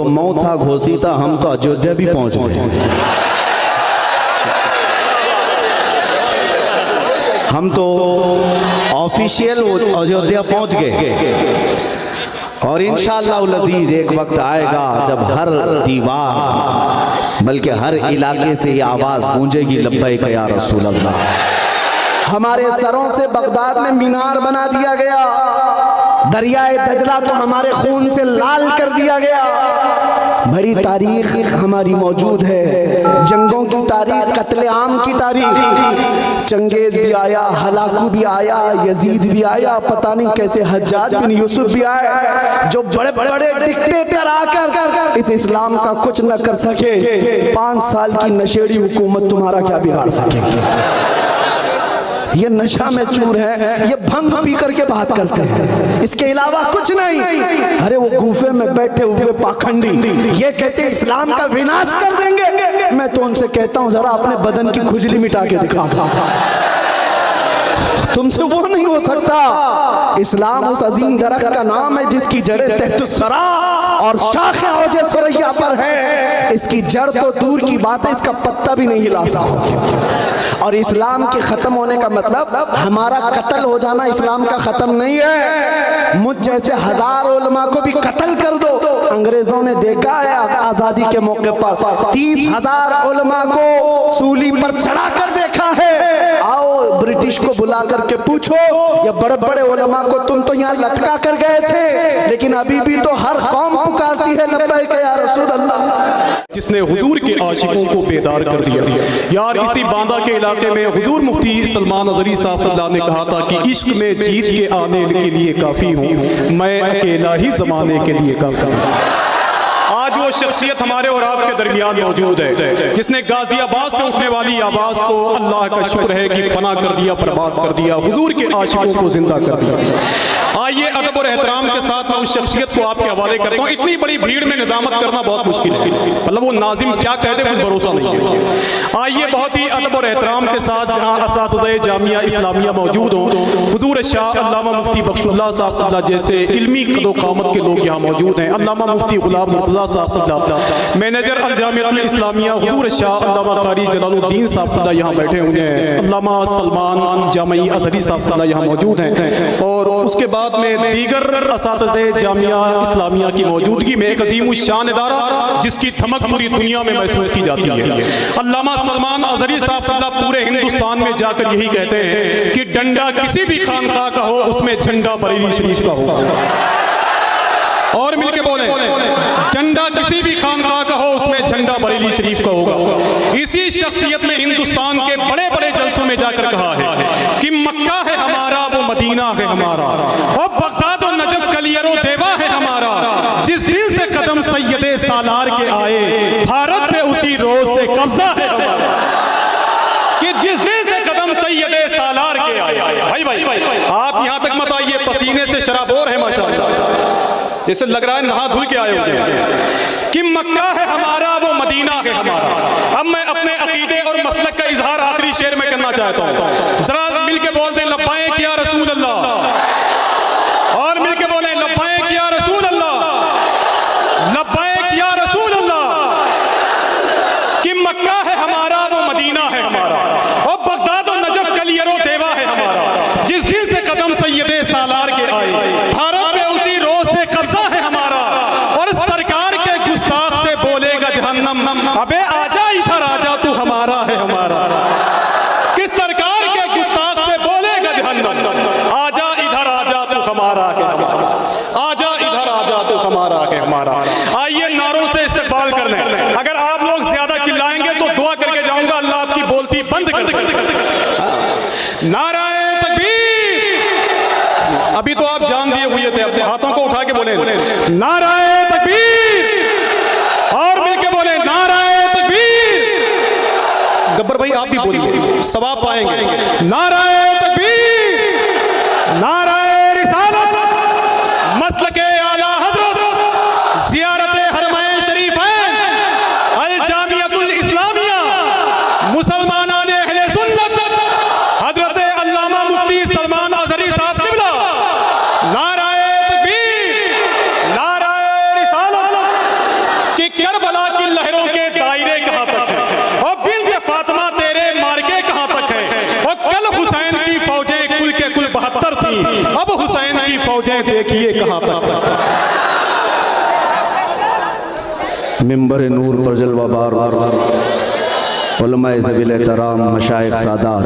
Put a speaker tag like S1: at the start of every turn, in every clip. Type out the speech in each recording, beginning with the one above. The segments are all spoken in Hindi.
S1: तो मऊ था, घोसी था, हम तो अयोध्या भी पहुंच गए। हम तो ऑफिशियल अयोध्या पहुंच गए। और इंशाअल्लाह अज़ीज़ एक वक्त आएगा जब हर दीवार बल्कि हर इलाके से ये आवाज़ गूंजेगी, लब्बैक या रसूल अल्लाह। हमारे सरों से बगदाद में मीनार बना दिया गया, दरियाए दजला तो हमारे खून से लाल कर दिया गया। बड़ी तारीख हमारी मौजूद है, जंगों की तारीख, कत्ले आम की तारीख। चंगेज भी आया, हलाकू भी आया, यजीद भी आया, पता नहीं कैसे हज्जाज बिन यूसुफ भी आए, जो बड़े बड़े डिक्टेटर आकर इस इस्लाम का कुछ न कर सके। 5 साल की नशेड़ी हुकूमत तुम्हारा क्या बिगाड़ सकेगी? ये नशा में चूर है, ये भंग पी करके बात करते हैं, इसके अलावा कुछ नहीं। अरे वो गुफे में बैठे हुए पाखंडी ये कहते इस्लाम का विनाश कर देंगे। मैं तो उनसे कहता हूं जरा अपने बदन की खुजली मिटा के दिखा, तुमसे वो नहीं हो सकता। इस्लाम उस अजीम दरख्त का नाम है जिसकी जड़ें तहतुस्सरा और शाखें औजे सुरैया पर है। इसकी जड़ तो दूर की बात है, इसका पत्ता भी नहीं हिला सकता। और इस्लाम के खत्म होने का मतलब हमारा कत्ल हो जाना इस्लाम का खत्म नहीं है। मुझ जैसे 1000 उलमा को भी कत्ल कर दो। अंग्रेजों ने देखा है आजादी के मौके पर 30,000 उलमा को सूली पर चढ़ा कर देखा है। आओ ब्रिटिश को बुला करके पूछो, ये बड़े बड़े उलमा को तुम तो यहाँ लटका कर गए थे, लेकिन अभी भी तो हर कौम पुकारती है लब्बैक या रसूल अल्लाह।
S2: जिसने हुजूर के आशिकों को बेदार कर दिया। यार इसी बांदा के इलाके में हुजूर मुफ्ती सलमान अज़हरी साहब ने कहा था कि इश्क में जीत के आने के लिए काफ़ी हूँ, मैं अकेला ही ज़माने के लिए काफ़ी हूँ। आज वो शख्सियत हमारे और आपके दरमियान मौजूद है जिसने गाजियाबाद से उठने वाली आवाज़ को अल्लाह का शुक्र है कि फना कर दिया, बर्बाद कर दिया, हुजूर के आशिकों को जिंदा कर दिया। आइए अदब और एहतराम के साथ मैं उस शख्सियत को आपके हवाले करता हूँ। इतनी बड़ी भीड़ में निजामत करना बहुत मुश्किल है, मतलब वो नाजिम क्या कहते कुछ भरोसा नहीं है। आइए बहुत ही अदब और एहतराम के साथ जहाँ असातिज़े जामिया इस्लामिया मौजूद हों, हुजूर शाह अल्लामा मुफ्ती बख्शुल्लाह साहब जैसे इल्मी कदो कामत के लोग यहाँ मौजूद हैं। अल्लामा मुफ्ती गुलाम मुर्तज़ा साहब, मैनेजर अल जामिया इस्लामिया हुजूर शाह अल्लामा कारी जलालुद्दीन साहब यहाँ बैठे हुए हैं। अल्लामा सलमान जामी अज़हरी साहब यहाँ मौजूद हैं। और उसके बाद में दीगर असातिज़े जामिया इस्लामिया की मौजूदगी में एक अजीम शान इदारा जिसकी धमक पूरी दुनिया में महसूस की जाती है। अल्लामा सलमान अज़हरी साहब पूरे हिंदुस्तान में जाकर यही कहते हैं कि डंडा किसी भी खानका का हो, उसमें झंडा बरेली शरीफ का हो। और मिलके बोले, झंडा किसी भी खानका का हो, उसमें झंडा बरेली शरीफ का होगा। इसी शख्सियत ने हिंदुस्तान के बड़े बड़े जलसों में जाकर कहा है कि मक्का है हमारा, वो मदीना है हमारा, और बगदाद और नजफ कलियरो देवा है हमारा। जिस दिन से कदम सैयदे सालार के आए, भारत में उसी रोज से कब्जा है हमारा। कि जिस दिन से कदम सैयदे सालार के आए, भाई आप यहाँ तक मत आइए, पसीने से शराबोर है माशाअल्लाह, जैसे लग रहा है नहा धुल के आए होते हैं। कि मक्का है हमारा, वो मदीना है हमारा। अब मैं अपने अकीदे और मसलक का इजहार आखिरी शेर में करना चाहता हूँ, जरा मिलके बोल दें लब्बैक या रसूल अल्लाह। और मिलके बोले लब्बैक या रसूल अल्लाह, लब्बैक या रसूल अल्लाह। कि मक्का है हमारा, वो मदीना है हमारा, और बगदाद और नजफ कलियरो देवा है हमारा। जिस दिन से कदम सैयदे सालार के आए, भारत में उसी रोज से कब्जा है हमारा। और सरकार के गुस्ताख से बोलेगा जहन्नम, अबे आजा इधर आजा, तू हमारा है हमारा। कि सरकार के गुस्ताख से बोलेगा जहन्नम, आजा इधर आजा, तू हमारा है हमारा, आजा इधर आजा, तू हमारा है हमारा। आइए नारों से इस्तेमाल कर लें। अगर आप लोग ज्यादा चिल्लाएंगे तो दुआ करके जाऊंगा अल्लाह आपकी बोलती बंद कर दे। नाराए तकबीर। अभी तो आप जान दिए हुए थे, अपने हाथों को उठा के बोले नाराए तकबीर, और मिलके बोले नाराए तकबीर। गब्बर भाई आप भी बोलिए, सवाब पाएंगे। नाराए तकबीर, नाराए रिसालत, मसलके आला हजरत, ज़ियारते हरमैन शरीफैन, अल जामियतुल इस्लामिया, मुसलमानाने अहले सुन्नत, हजरत अल्लामा मुफ्ती सलमान अज़हरी साहब क़िबला। नाराए तकबीर, नाराए रिसालत, मौजें देखिए कहाँ तक।
S1: मिंबर नूर पर जलवा बार उलमाए ज़वील एहतराम मशाइख सादात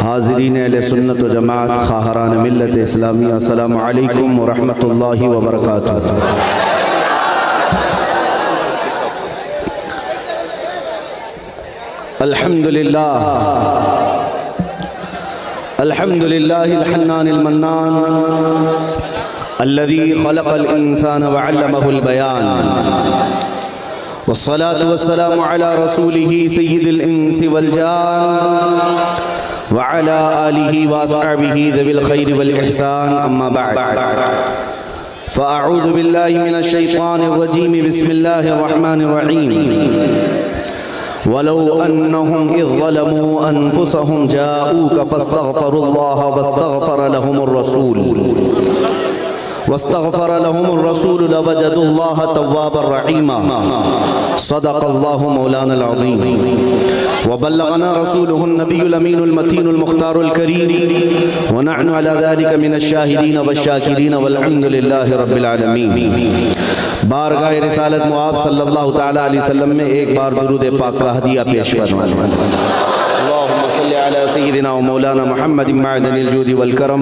S1: हाज़रीन अहले सुन्नत व जमात खाहरान मिल्लत इस्लामी, अस्सलामु अलैकुम व रहमतुल्लाहि व बरकातुहू। अल्हम्दुलिल्लाह अल्हम्दुलिल्लाहिल हन्नानिल मन्नान अल्लज़ी खलक़ल इंसान व अल्लमहुल बयान वस्सलातु वस्सलामु अला रसूलिही सय्यिदिल इंसि वल जान व अला आलिही व अस्हाबिही ज़विल खैरि वल इहसान, अम्मा बअद। फ़अऊज़ु बिल्लाहि मिनश शैतानिर रजीम, बिस्मिल्लाहिर रहमानिर रहीम। वलौ अन्नहुम इज़ ज़लमू अनफुसहुम जाऊक फस्तग़फ़रुल्लाह वस्तग़फ़र लहुमुर रसूल लवजदुल्लाह तव्वाबर रहीमा। सदक़ल्लाहु मौलानल अज़ीम व बल्लगना रसूलुहुन नबियुल अमीनुल मतीनुल मुख्तारुल करीम व नहनु अला ज़ालिका मिनश शाहिदीन वश्शाकिरीन वल्हम्दुलिल्लाहि रब्बिल आलमीन। बारगाह रिसालत मुआब सल्लल्लाहु तआला अलैहि वसल्लम में एक बार दुरूद पाक का हदिया पेश फरमाएं। अल्लाहुम्मा सल्लि अला सय्यिदिना व मौलाना मुहम्मदिन मअदनिल जूदि वल करम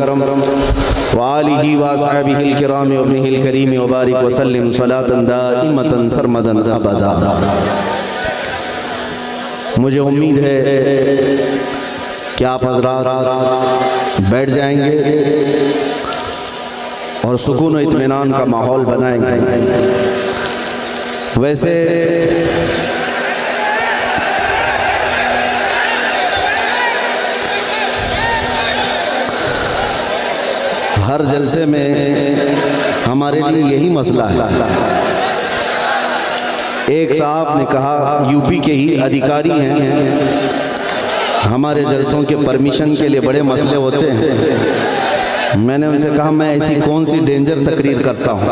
S1: व आलिही व अस्हाबिहिल किराम व इब्निहिल करीम व बारिक व सल्लिम सलातन दाइमतन सरमदन अबदा। मुझे उम्मीद है कि आप हज़रात बैठ जाएंगे और सुकून व इत्मीनान का माहौल बनाएंगे। वैसे हर जलसे में हमारे लिए यही मसला है। एक साहब ने कहा, यूपी के ही अधिकारी हैं, हमारे जलसों के परमिशन के लिए बड़े मसले होते हैं। मैंने उनसे कहा मैं ऐसी कौन सी डेंजर तकरीर करता हूँ?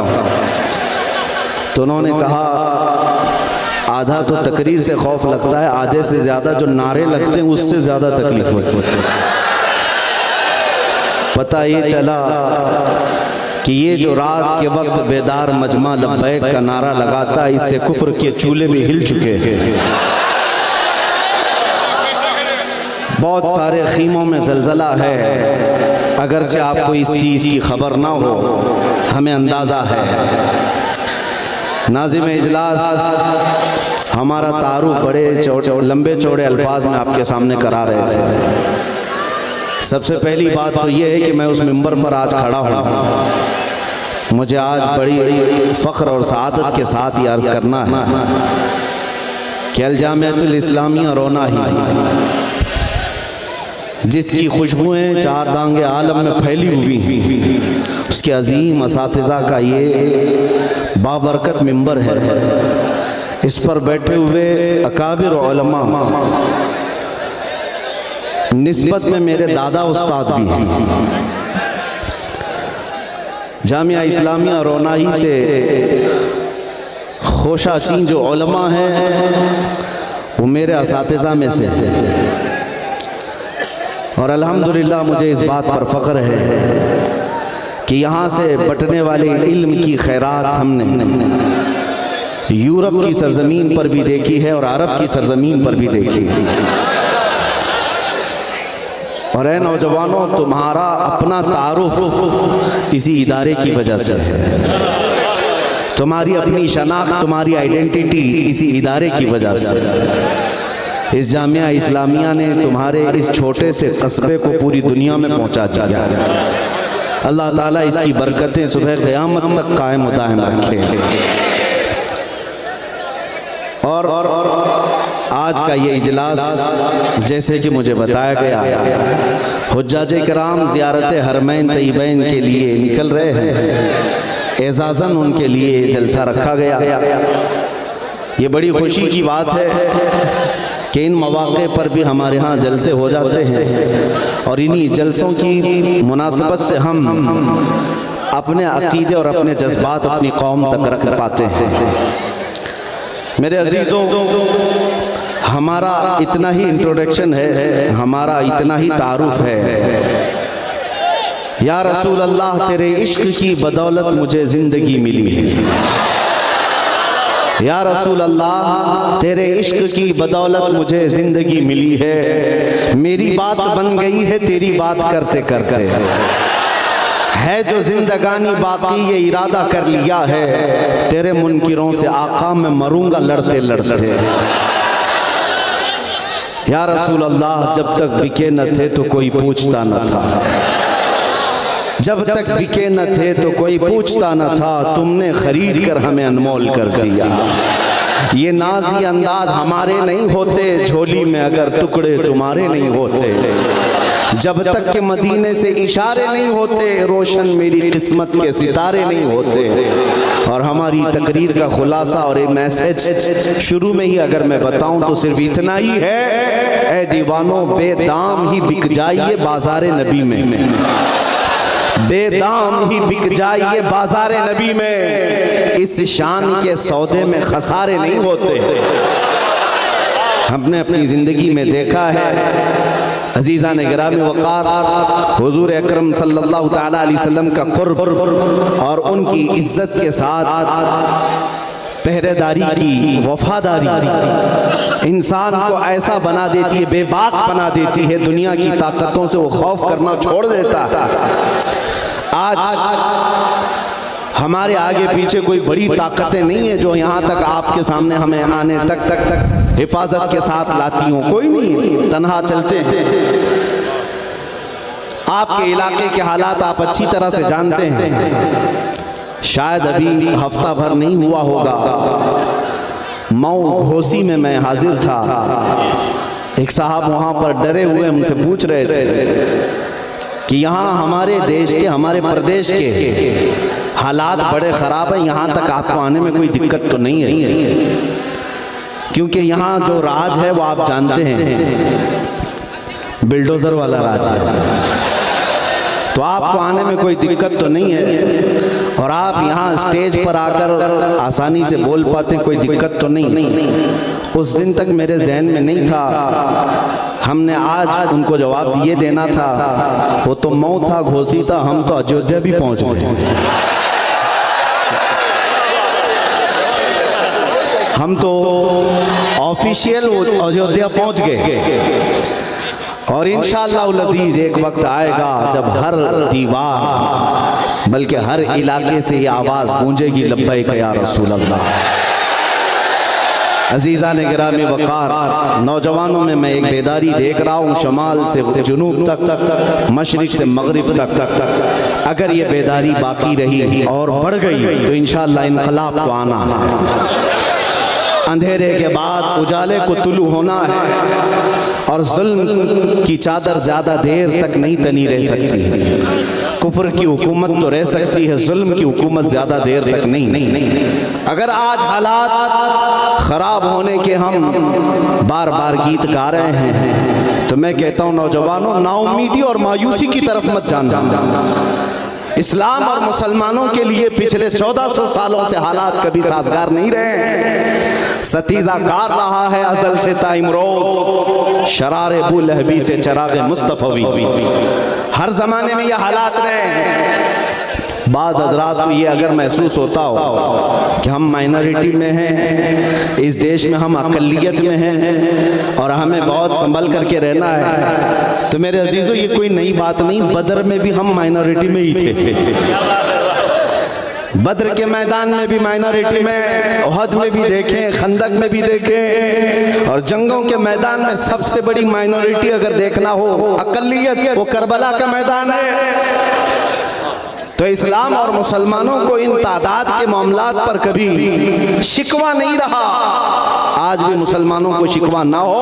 S1: तो उन्होंने कहा आधा तो तकरीर से खौफ लगता है, आधे से ज़्यादा जो नारे लगते हैं उससे ज़्यादा तकलीफ होती है। पता ये चला कि ये जो रात के वक्त बेदार मजमा लब्बैक का नारा लगाता, इससे कुफ्र के चूल्हे भी हिल चुके हैं। बहुत सारे खीमों में ज़लज़ला है, अगरचे आपको इस चीज़ की खबर ना हो, हमें अंदाज़ा है। नाज़िम इजलास हमारा तारुफ बड़े लंबे चौड़े अल्फाज में आपके सामने करा रहे थे। सबसे पहली बात तो ये है कि मैं उस मिंबर पर आज खड़ा हूँ, मुझे आज बड़ी फ़ख्र और सआदत के साथ ये अर्ज़ करना है कि अल जामिअतुल इस्लामिया रोना ही, जिसकी खुशबुएँ चार दांगे आलम में फैली हुई हैं, उसके अजीम असातिज़ा का ये बाबरकत मिंबर है। इस पर बैठे हुए अकाबिर उलमा, निस्बत में मेरे दादा उस्ताद भी हैं। जामिया इस्लामिया रोनाही से खोशाचीन जो उलमा हैं वो मेरे असातिज़ा में से। और अल्हम्दुलिल्लाह मुझे इस बात पर फ़ख्र है कि यहाँ से बटने वाले इल्म की खैरात हमने यूरोप की सरजमीन पर भी देखी है और अरब की सरजमीन पर भी देखी है। और ऐ नौजवानों, तुम्हारा अपना तारुफ इसी इदारे की वजह से है, तुम्हारी अपनी शनाख्त, तुम्हारी आइडेंटिटी इसी इदारे की वजह से। इस जामिया इस्लामिया ने तुम्हारे इस छोटे से कस्बे को पूरी दुनिया में पहुंचा दिया। अल्लाह ताला इसकी बरकतें सुबह क़यामत तक कायम दायम रखे। और आज का ये इजलास, जैसे कि मुझे बताया गया, हुज्जाज किराम ज़ियारत हरमैन तय्यबैन के लिए निकल रहे हैं, एजाज़न उनके लिए जलसा रखा गया। ये बड़ी खुशी की बात है कि इन मौक़े पर भी हमारे यहाँ जलसे हो जाते हैं और इन्हीं जलसों की मुनासबत से हम अपने अक़ीदे और अपने जज्बात अपनी कौम तक रख पाते हैं। मेरे अजीज़ों, हमारा इतना ही इंट्रोडक्शन है, हमारा इतना ही तारुफ है। या रसूल अल्लाह तेरे इश्क की बदौलत मुझे जिंदगी मिली है। या रसूल अल्लाह तेरे इश्क की बदौलत मुझे जिंदगी मिली है। मेरी बात बन गई है तेरी बात करते करते, है जो जिंदगानी बाकी ये इरादा कर लिया है, तेरे मुनकिरों से आका मैं मरूंगा लड़ते लड़ते। या रसूल अल्लाह जब तक बिके न थे तो कोई पूछता न था, जब तक बिके न थे तो कोई पूछता न था, तुमने खरीद कर हमें अनमोल कर दिया। ये नाज़ी अंदाज हमारे नहीं होते, झोली में अगर टुकड़े तुम्हारे नहीं होते। जब तक के मदीने से इशारे नहीं होते, रोशन मेरी किस्मत के सितारे नहीं होते। और हमारी तकरीर का खुलासा और एक मैसेज शुरू में ही अगर मैं बताऊं तो सिर्फ इतना ही है, ऐ दीवानों बेदाम ही बिक जाइए बाज़ार नबी में, बेदाम ही बिक जाइए बाजार नबी में। इस शान के सौदे में खसारे नहीं होते। हमने अपनी जिंदगी में देखा है अजीज़ा ने गिरामी वक़ार हुजूर अकरम सल्लल्लाहु तआला अलैहि वसल्लम का कुर्ब और उनकी इज्जत के साथ पहरेदारी की वफादारी इंसान को ऐसा बना देती है, बेबाक बना देती है, दुनिया की ताकतों से वो खौफ करना छोड़ देता है। आज हमारे आगे पीछे कोई बड़ी ताकतें नहीं है जो यहाँ तक आपके सामने हमें आने तक हिफाजत के साथ लाती हूँ, कोई नहीं, तन्हा चलते हैं। आपके इलाके के हालात आप अच्छी तरह से जानते हैं। शायद अभी हफ्ता भर नहीं हुआ होगा, मऊ घोसी में मैं हाजिर था। एक साहब वहाँ पर डरे हुए हमसे पूछ रहे थे कि यहाँ हमारे देश के, हमारे प्रदेश के हालात बड़े ख़राब हैं, यहाँ तक आपको आने में कोई दिक्कत तो नहीं है? क्योंकि यहाँ जो राज है वो आप जानते हैं, बिल्डोज़र वाला राज है, तो आपको आने में कोई दिक्कत तो नहीं है। और आप यहाँ स्टेज पर आकर आसानी से बोल पाते, कोई दिक्कत तो नहीं। उस दिन तक मेरे जहन में नहीं था, हमने आज उनको जवाब ये देना था। वो तो मऊ था, घोसी था, हम तो अयोध्या भी पहुँच गए। हम तो ऑफिशियल अयोध्या पहुँच गए। और इंशाअल्लाह अज़ीज़ एक वक्त आएगा जब हर दीवार बल्कि हर इलाके से ये आवाज़ गूंजेगी, लब्बैक या रसूल अल्लाह। अजीज़ा ने गिरामी वक़ार, नौजवानों में मैं एक बेदारी देख रहा हूँ, शमाल से जुनूब तक, मशरिक से मगरिब तक। अगर ये बेदारी बाकी रही और बढ़ गई तो इंशाअल्लाह इनक़लाब को आना है। अंधेरे के बाद उजाले को तुलू होना है और जुल्म की चादर ज्यादा देर तक नहीं तनी रह सकती। कुफ्र की हुकूमत तो रह सकती है, जुल्म की हुकूमत ज्यादा देर तक नहीं। अगर आज हालात खराब होने के हम बार बार गीत गा रहे हैं तो मैं कहता हूँ नौजवानों, नाउमीदी और मायूसी की तरफ मत जाना। इस्लाम और मुसलमानों के लिए पिछले 1400 सालों से हालात कभी साजगार नहीं रहे। सतीजा कार रहा है अजल से ताइमरोज, शरारे अबू लहबी से चरागे मुस्तफवी। हर जमाने में ये हालात रहे। बाज़ हज़रात को ये अगर महसूस होता हो कि हम माइनॉरिटी में हैं, इस देश में हम अक़लियत में हैं और हमें बहुत संभल करके रहना है, तो मेरे अजीज़ों ये कोई नई बात नहीं। बदर में भी हम माइनॉरिटी में ही थे। बद्र के मैदान में भी माइनॉरिटी में, उहद में भी देखें, खंदक में भी देखें, और जंगों के मैदान में सबसे बड़ी माइनॉरिटी अगर देखना हो अक़लियत, वो करबला का मैदान है। तो इस्लाम और मुसलमानों को इन तादाद के मामलात पर कभी शिकवा नहीं रहा। आज भी मुसलमानों को शिकवा ना हो।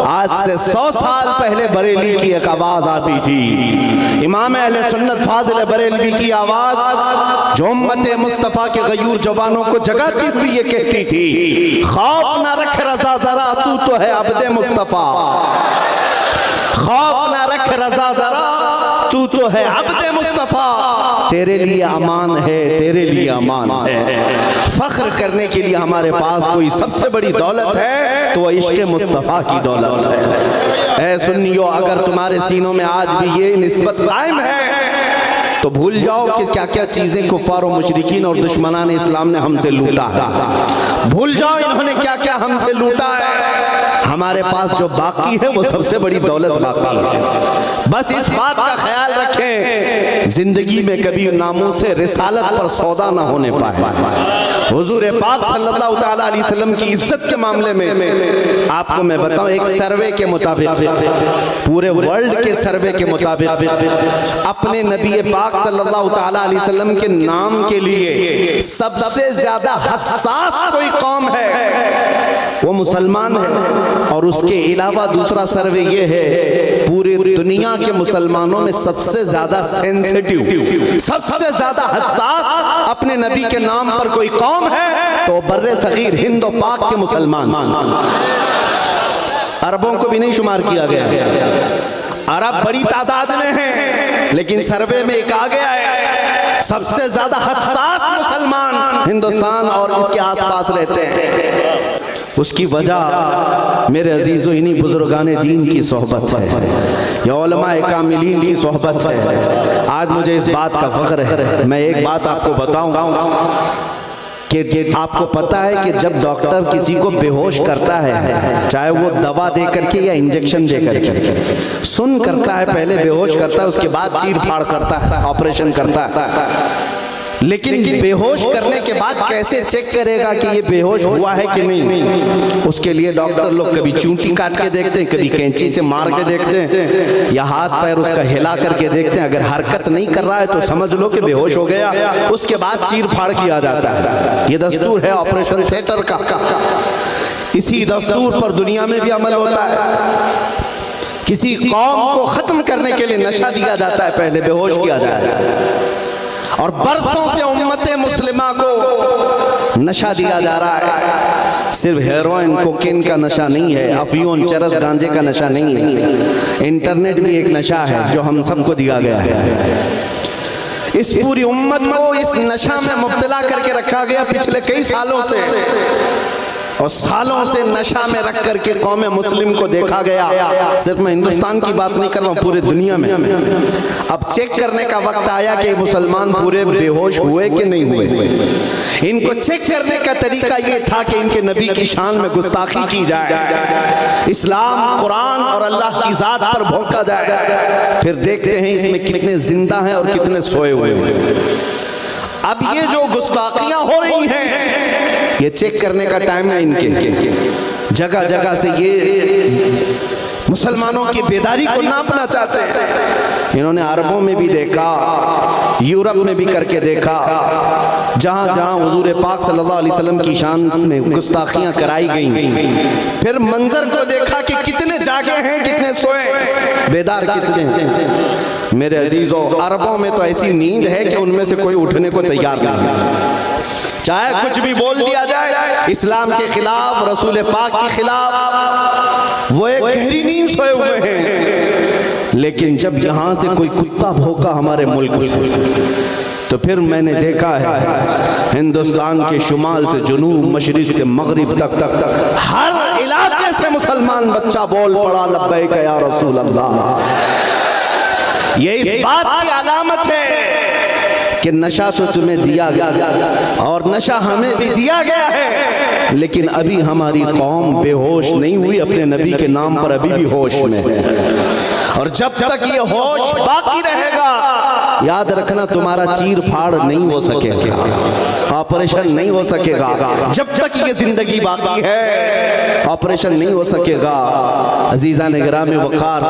S1: आज से 100 साल पहले बरेली की एक आवाज आती थी, इमाम अहले सुन्नत फाजिल बरेलवी की आवाज, जो उम्मत मुस्तफ़ा के गयूर जवानों को जगाती हुई ये कहती थी, खौफ ना रख रज़ा ज़रा, तू तो है अब्दे मुस्तफ़ा। खौफ ना रख रज़ा ज़रा, तू तो है अब्दे मुस्तफ़ा। तेरे लिए अमान है, तेरे लिए अमान है। फख्र करने के लिए हमारे पास कोई सबसे बड़ी दौलत है तो वह इश्क़ मुस्तफ़ा की दौलत है। ऐ सुन्नियों, अगर तुम्हारे सीनों में आज भी ये निस्बत कायम है तो भूल जाओ कि क्या क्या चीजें कुफार और मुशरिकीन और दुश्मनान इस्लाम ने हमसे लूटा है। भूल जाओ इन्होंने क्या क्या हमसे लूटा है। हमारे पास जो बाकी है वो सबसे बड़ी दौलत बाकी है। बस इस बात का ख्याल रखें, जिंदगी में कभी नामूसे रिसालत पर सौदा ना होने पाए। हुजूर पाक सल्लल्लाहु तआला अलैहि वसल्लम की इज्जत के मामले में आपको मैं बताऊं, एक सर्वे के मुताबिक, पूरे वर्ल्ड के सर्वे के मुताबिक, अपने नबी पाक सल्लल्लाहु तआला अलैहि वसल्लम के नाम के लिए सबसे ज्यादा हसास कोई कौम है वो मुसलमान है। और उसके अलावा दूसरा सर्वे ये है, पूरी दुनिया के मुसलमानों में सबसे ज्यादा सेंसिटिव, सबसे ज्यादा हसास अपने नबी के नाम पर कोई कौम है तो बर्रे सगीर हिंद और पाक के मुसलमान। अरबों को भी नहीं शुमार किया गया। अरब बड़ी तादाद में हैं, लेकिन सर्वे में एक आ गया है, सबसे ज्यादा हसास मुसलमान हिंदुस्तान और इसके आसपास रहते हैं। उसकी वजह मेरे अजीजों इन्हीं बुजुर्गाने दीन की सोहबत है, या उलमाए कामिलीन की सोहबत है। आज मुझे इस बात का फख्र है। मैं एक बात आपको बताऊंगा कि आपको पता है कि जब डॉक्टर किसी को बेहोश करता है, चाहे वो दवा दे करके या इंजेक्शन दे करके, सुन करता है, पहले बेहोश करता है, उसके बाद चीर फाड़ करता है, ऑपरेशन करता है। लेकिन बेहोश करने के बाद कैसे चेक करेगा कि ये बेहोश हुआ है कि नहीं? उसके लिए डॉक्टर लोग कभी चूंटी काट के देखते हैं, कभी कैंची से मार के देखते हैं, या हाथ पैर उसका हिला करके देखते हैं। अगर हरकत नहीं कर रहा है तो समझ लो कि बेहोश हो गया। उसके बाद चीर फाड़ किया जाता है। ये दस्तूर है ऑपरेशन थिएटर का। इसी दस्तूर पर दुनिया में भी अमल होता है। किसी कौम को खत्म करने के लिए नशा दिया जाता है, पहले बेहोश किया जाता है, और बरसों से उम्मते मुस्लिमा को नशा दिया जा रहा है। सिर्फ हेरोइन कोकेन का नशा नहीं है, अफीम चरस गांजे का नशा नहीं है, इंटरनेट भी एक नशा है जो हम सबको दिया गया है। इस पूरी उम्मत को इस नशा में मुब्तला करके रखा गया पिछले कई सालों से, और सालों से नशा में रख करके कौम मुस्लिम को देखा गया। सिर्फ मैं हिंदुस्तान की बात नहीं कर रहा हूँ, पूरे दुनिया में। अब चेक करने का वक्त आया कि मुसलमान पूरे बेहोश हुए कि नहीं हुए। इनको चेक करने का तरीका ये था कि इनके नबी की शान में गुस्ताखी की जाए, इस्लाम, कुरान और अल्लाह की जात पर भौंका जाए, फिर देखते हैं इसमें कितने जिंदा हैं और कितने सोए हुए हैं। अब ये जो गुस्ताखियां हो रही हैं, ये चेक करने का टाइम है इनके। जगह जगह से ये मुसलमानों की बेदारी को नापना चाहते हैं। इन्होंने अरबों में भी देखा, यूरोप में भी करके देखा, जहां जहां हुजूर पाक सल्लल्लाहु अलैहि वसल्लम की शान में गुस्ताखियां कराई गई। फिर मंजर को देखा कि कितने जागे हैं, कितने सोए, बेदार कितने हैं। मेरे अजीजों, अरबों में तो ऐसी नींद है कि उनमें से कोई उठने को तैयार नहीं। चाहे कुछ भी बोल दिया जाए इस्लाम के खिलाफ, रसूल पाक के खिलाफ, वो एक गहरी नींद सोए हुए हैं। लेकिन जब यहां से कोई कुत्ता भौंका हमारे मुल्क से, तो फिर मैंने देखा है हिंदुस्तान के शुमाल से जुनूब, मशरिक से मगरिब तक हर इलाके से मुसलमान बच्चा बोल पड़ा, लब्बैक या रसूल अल्लाह। ये इस बात की अलामत है कि नशा तो तुम्हें दिया गया और नशा हमें भी दिया गया है, लेकिन अभी हमारी कौम बेहोश नहीं हुई, अपने नबी के नाम पर अभी भी होश में है। और जब तक ये होश बाकी रहेगा, याद रखना तुम्हारा चीर फाड़ नहीं हो सकेगा, ऑपरेशन नहीं हो सकेगा। जब तक ये जिंदगी बाकी है ऑपरेशन नहीं हो सकेगा। अजीज़ान गिरामी वक़ार,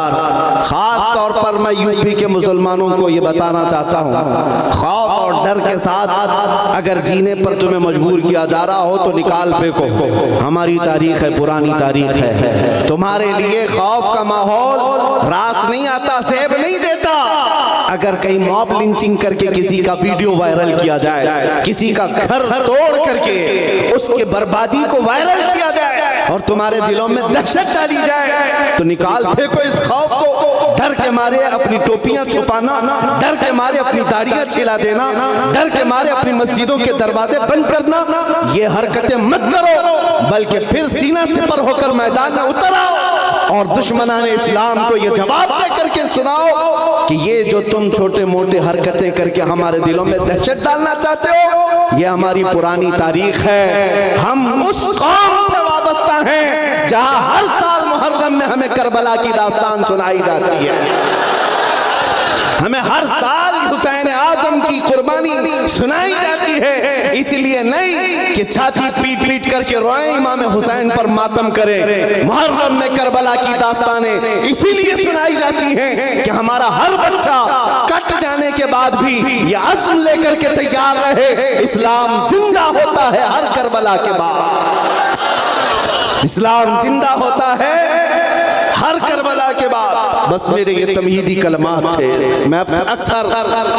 S1: खास तौर पर मैं यूपी के मुसलमानों को ये बताना चाहता हूँ, खौफ और डर के साथ अगर जीने पर तुम्हें मजबूर किया जा रहा हो तो निकाल फेंको। हमारी तारीख है, पुरानी तारीख है। तुम्हारे लिए खौफ का माहौल रास नहीं आता, सेब नहीं देता। अगर कहीं मॉब लिंचिंग करके किसी का वीडियो वायरल किया जाए, किसी का घर तोड़ करके उसके बर्बादी को वायरल किया जाए और तुम्हारे दिलों में दहशत डाली जाए, तो निकाल फेंको इस खौफ को। डर के मारे अपनी टोपियां छुपाना, डर के मारे अपनी दाढ़ियां छिला देना, डर के मारे अपनी मस्जिदों के दरवाजे बंद करना, ये हरकतें मत करो, बल्कि फिर सीना सिपर होकर मैदान में उतर आओ। और दुश्मनान इस्लाम को ये जवाब दे करके सुनाओ कि ये जो तुम छोटे मोटे हरकतें करके हमारे दिलों में दहशत डालना चाहते हो, ये हमारी पुरानी तारीख है। हम उस कौम से वाबस्ता हैं जहां हर साल मुहर्रम में हमें करबला की दास्तान सुनाई जाती है, हमें हर साल हुसैन आजम की कुर्बानी सुनाई जाती है। इसलिए नहीं कि छाती पीट पीट करके रोएं, इमाम हुसैन पर मातम करें। मुहर्रम में करबला की दास्तानें इसीलिए सुनाई जाती हैं कि हमारा हर बच्चा कट जाने के बाद भी ये अज़्म लेकर के तैयार रहे, इस्लाम जिंदा होता है हर करबला के बाद, इस्लाम जिंदा होता है हर करबला के बाद। बस मेरे ये तमहीदी कलमात थे। मैं अक्सर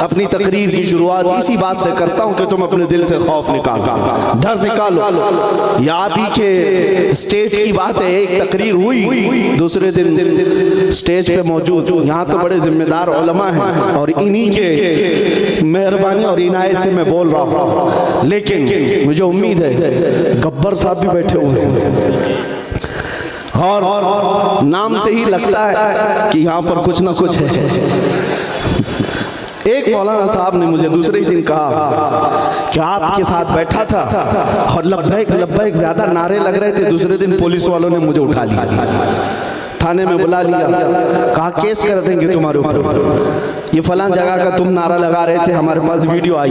S1: अपनी तकरीर की शुरुआत इसी बात से करता हूँ कि तुम अपने दिल से खौफ निकालो, डर निकालो। या आप ही के स्टेज की बात है, एक तकरीर हुई, दूसरे दिन स्टेज पे मौजूद, यहाँ तो बड़े जिम्मेदार उलमा हैं और इन्हीं के मेहरबानी और इनायत से मैं बोल रहा हूँ, लेकिन मुझे उम्मीद है गब्बर साहब भी बैठे हुए हैं और नाम से ही लगता है कि यहाँ पर कुछ ना कुछ है। एक मौलाना साहब ने मुझे दूसरे ही दिन कहा कि आपके साथ बैठा था और लब्बैक लब्बैक ज्यादा नारे लग रहे थे। दूसरे दिन पुलिस वालों ने मुझे उठा लिया, थाने में बुला लिया, कहा केस कर देंगे तुम्हारे ऊपर, ये फलां जगह का तुम नारा लगा रहे थे, हमारे पास वीडियो आई।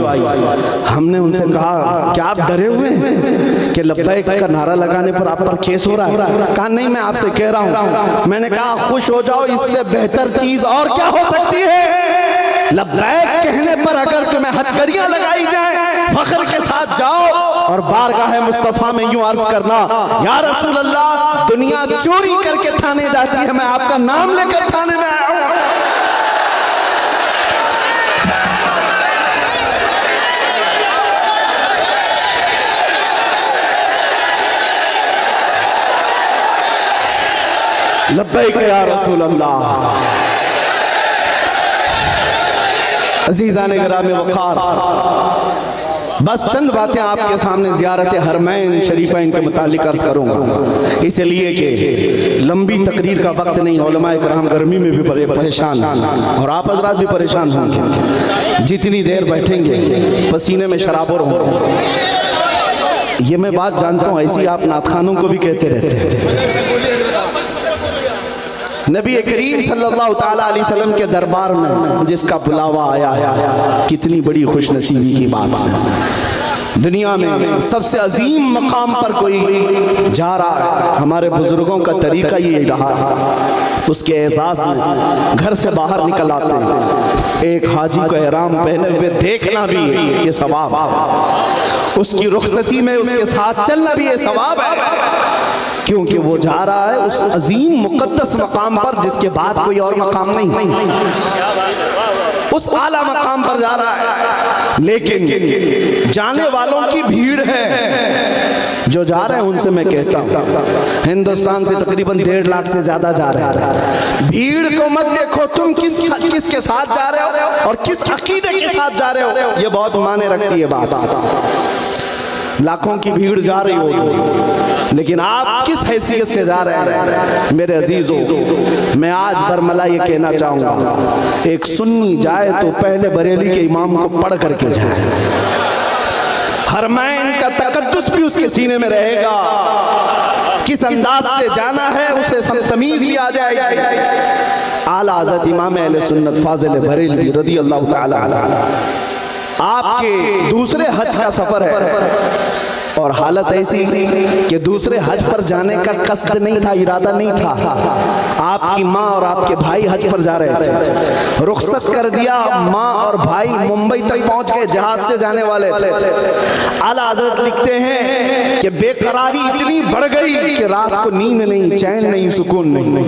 S1: हमने उनसे कहा क्या आप डरे हुए हैं कि लब्बैक का नारा लगाने पर आप पर केस हो रहा है? कहा नहीं, मैं आपसे कह रहा हूँ। मैंने कहा खुश हो जाओ, इससे बेहतर चीज और क्या हो सकती है? लब्बैक कहने पर अगर तुम्हें हथकड़ियां लगाई जाए, फख्र के साथ जाओ और बारगाह मुस्तफा में यूं अर्ज करना, या रसूल अल्लाह, दुनिया चोरी करके थाने जाती है, मैं आपका नाम लेकर थाने में आया हूं। लब्बैक या रसूल अल्लाह। अज़ीज़ान गिरामे वक़ार, बस चंद बातें आपके सामने ज़ियारत हरमैन शरीफैन के मुतालिक अर्ज़ करूँगा, इसलिए कि लंबी तकरीर का वक्त नहीं। उलमाए किराम गर्मी में भी परेशान और आप हज़रात भी परेशान होंगे, जितनी देर बैठेंगे पसीने में शराबोर होंगे। ये मैं बात जानता हूँ, ऐसी आप नातखानों को भी कहते रहते हैं। नबी करीम सल्लल्लाहु ताला अलैहि वसल्लम के दरबार में जिसका बुलावा आया है, कितनी बड़ी खुशनसीबी की बात है। दुनिया में सबसे अजीम मकाम पर कोई जा रहा है, हमारे बुजुर्गों का तरीका ये रहा है, उसके एजाज में घर से बाहर निकल आते हैं, एक हाजी को एहराम पहने हुए देखना भी ये सवाब, उसकी रुखसती में उसके साथ चलना भी ये सवाब है, क्योंकि वो जा रहा है उस अजीम मुकद्दस मकाम पर जिसके बाद कोई और मकाम नहीं, उस आला मकाम पर जा रहा है। लेकिन जाने वालों की भीड़ है, जो जा रहे हैं उनसे मैं कहता हूँ, हिंदुस्तान से तकरीबन 1.5 लाख से ज्यादा जा रहे हैं। भीड़ को मत देखो तुम किसके साथ जा रहे हो और किस अकीदे के साथ जा रहे हो, ये बहुत मायने रखती है बात। लाखों की भीड़ जा रही होगी, लेकिन आप किस हैसियत से जा रहे हैं? मेरे अजीजों, मैं आज बरमला ये कहना चाहूंगा, एक सुन्नी जाए तो पहले बरेली के इमाम को पढ़ करके जाए, हरमैन का तकद्दुस भी उसके सीने में रहेगा। किस अंदाज से जाना है उसे तमीज भी आ जाएगी। आला हज़रत इमाम अहले सुन्नत फाज़िल बरेलवी रज़ी अल्लाह ताला अन्हु, आपके दूसरे हज का सफर है और हालत ऐसी कि दूसरे हज पर जाने का कस्द नहीं था, इरादा नहीं था। आपकी माँ और आपके भाई हज पर जा रहे थे, रुखसत कर दिया, माँ और भाई मुंबई तक पहुंच गए, जहाज से जाने वाले थे। आला हज़रत लिखते हैं कि बेकरारी इतनी बढ़ गई कि रात को नींद नहीं, चैन नहीं, सुकून नहीं,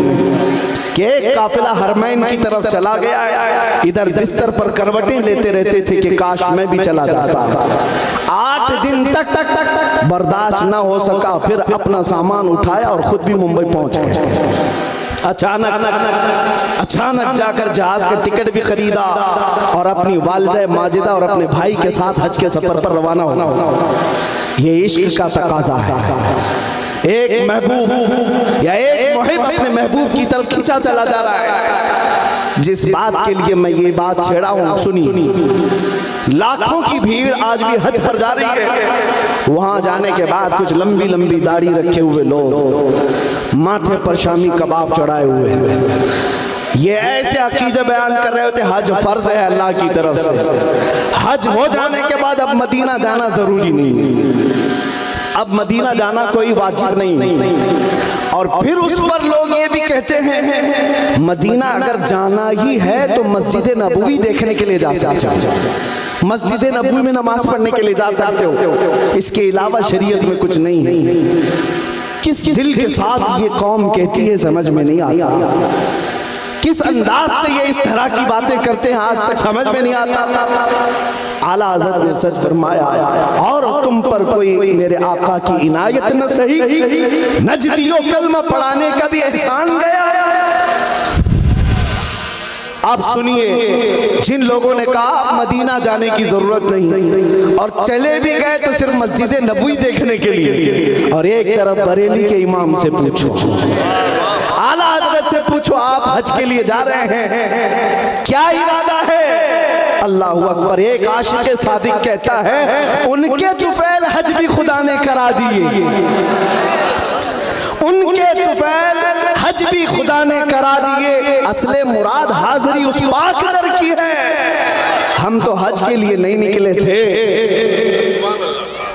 S1: कि एक काफिला हरमैन की तरफ चला गया, इधर बिस्तर पर करवटें लेते रहते थे कि काश मैं भी चला जाता। 8 दिन तक बर्दाश्त न हो सका, फिर अपना सामान उठाया और खुद भी मुंबई पहुंच गए। अचानक जाकर जहाज का टिकट भी खरीदा और अपनी वालिदा माजिदा और अपने भाई के साथ हज के सफर पर रवाना होना। ये इश्क का तकाजा है। एक महबूब या एक मुहिब अपने महबूब की तरफ खींचा चला जा रहा है। जिस बात के लिए मैं ये बात छेड़ा हूं, सुनी, लाखों की भीड़ आज भी हज पर जा रही है। वहां जाने के बाद कुछ लंबी लंबी दाढ़ी रखे हुए लोग माथे पर शामी कबाब चढ़ाए हुए हैं, ये ऐसे अकीदे बयान कर रहे होते हज फर्ज है अल्लाह की तरफ से। हज हो जाने के बाद अब मदीना जाना जरूरी नहीं, अब मदीना जाना कोई वाजिब नहीं। और फिर उस पर लोग ये भी कहते हैं मदीना अगर जाना ही है तो मस्जिद नबवी देखने के लिए जा सकते हो, मस्जिद नबवी में नमाज पढ़ने के लिए जा सकते हो, इसके अलावा शरीयत में कुछ नहीं है। किस दिल के साथ ये कौम कहती है समझ में नहीं आता, किस अंदाज से ये इस तरह की बातें करते हैं आज तक समझ में नहीं आता। आला हज़रत ने सच फरमाया, और तुम पर कोई मेरे आका की इनायत न सही, नजदियों कलमा पढ़ाने का भी एहसान गया। आप सुनिए, जिन लोगों ने कहा मदीना जाने की जरूरत नहीं और चले भी गए तो सिर्फ मस्जिद नबवी देखने के लिए, और एक तरफ बरेली के इमाम से पूछो, आला हज़रत से पूछो, आप हज के लिए जा रहे हैं, क्या इरादा है? अल्लाहु अकबर। एक आशिक़ सादिक कहता है उनके तुफैल हज भी खुदा ने करा दिए, उनके तुफैल हज भी खुदा ने करा दिए। असले मुराद हाजिरी उस पाक दर की है। हम तो हज के लिए नहीं निकले थे,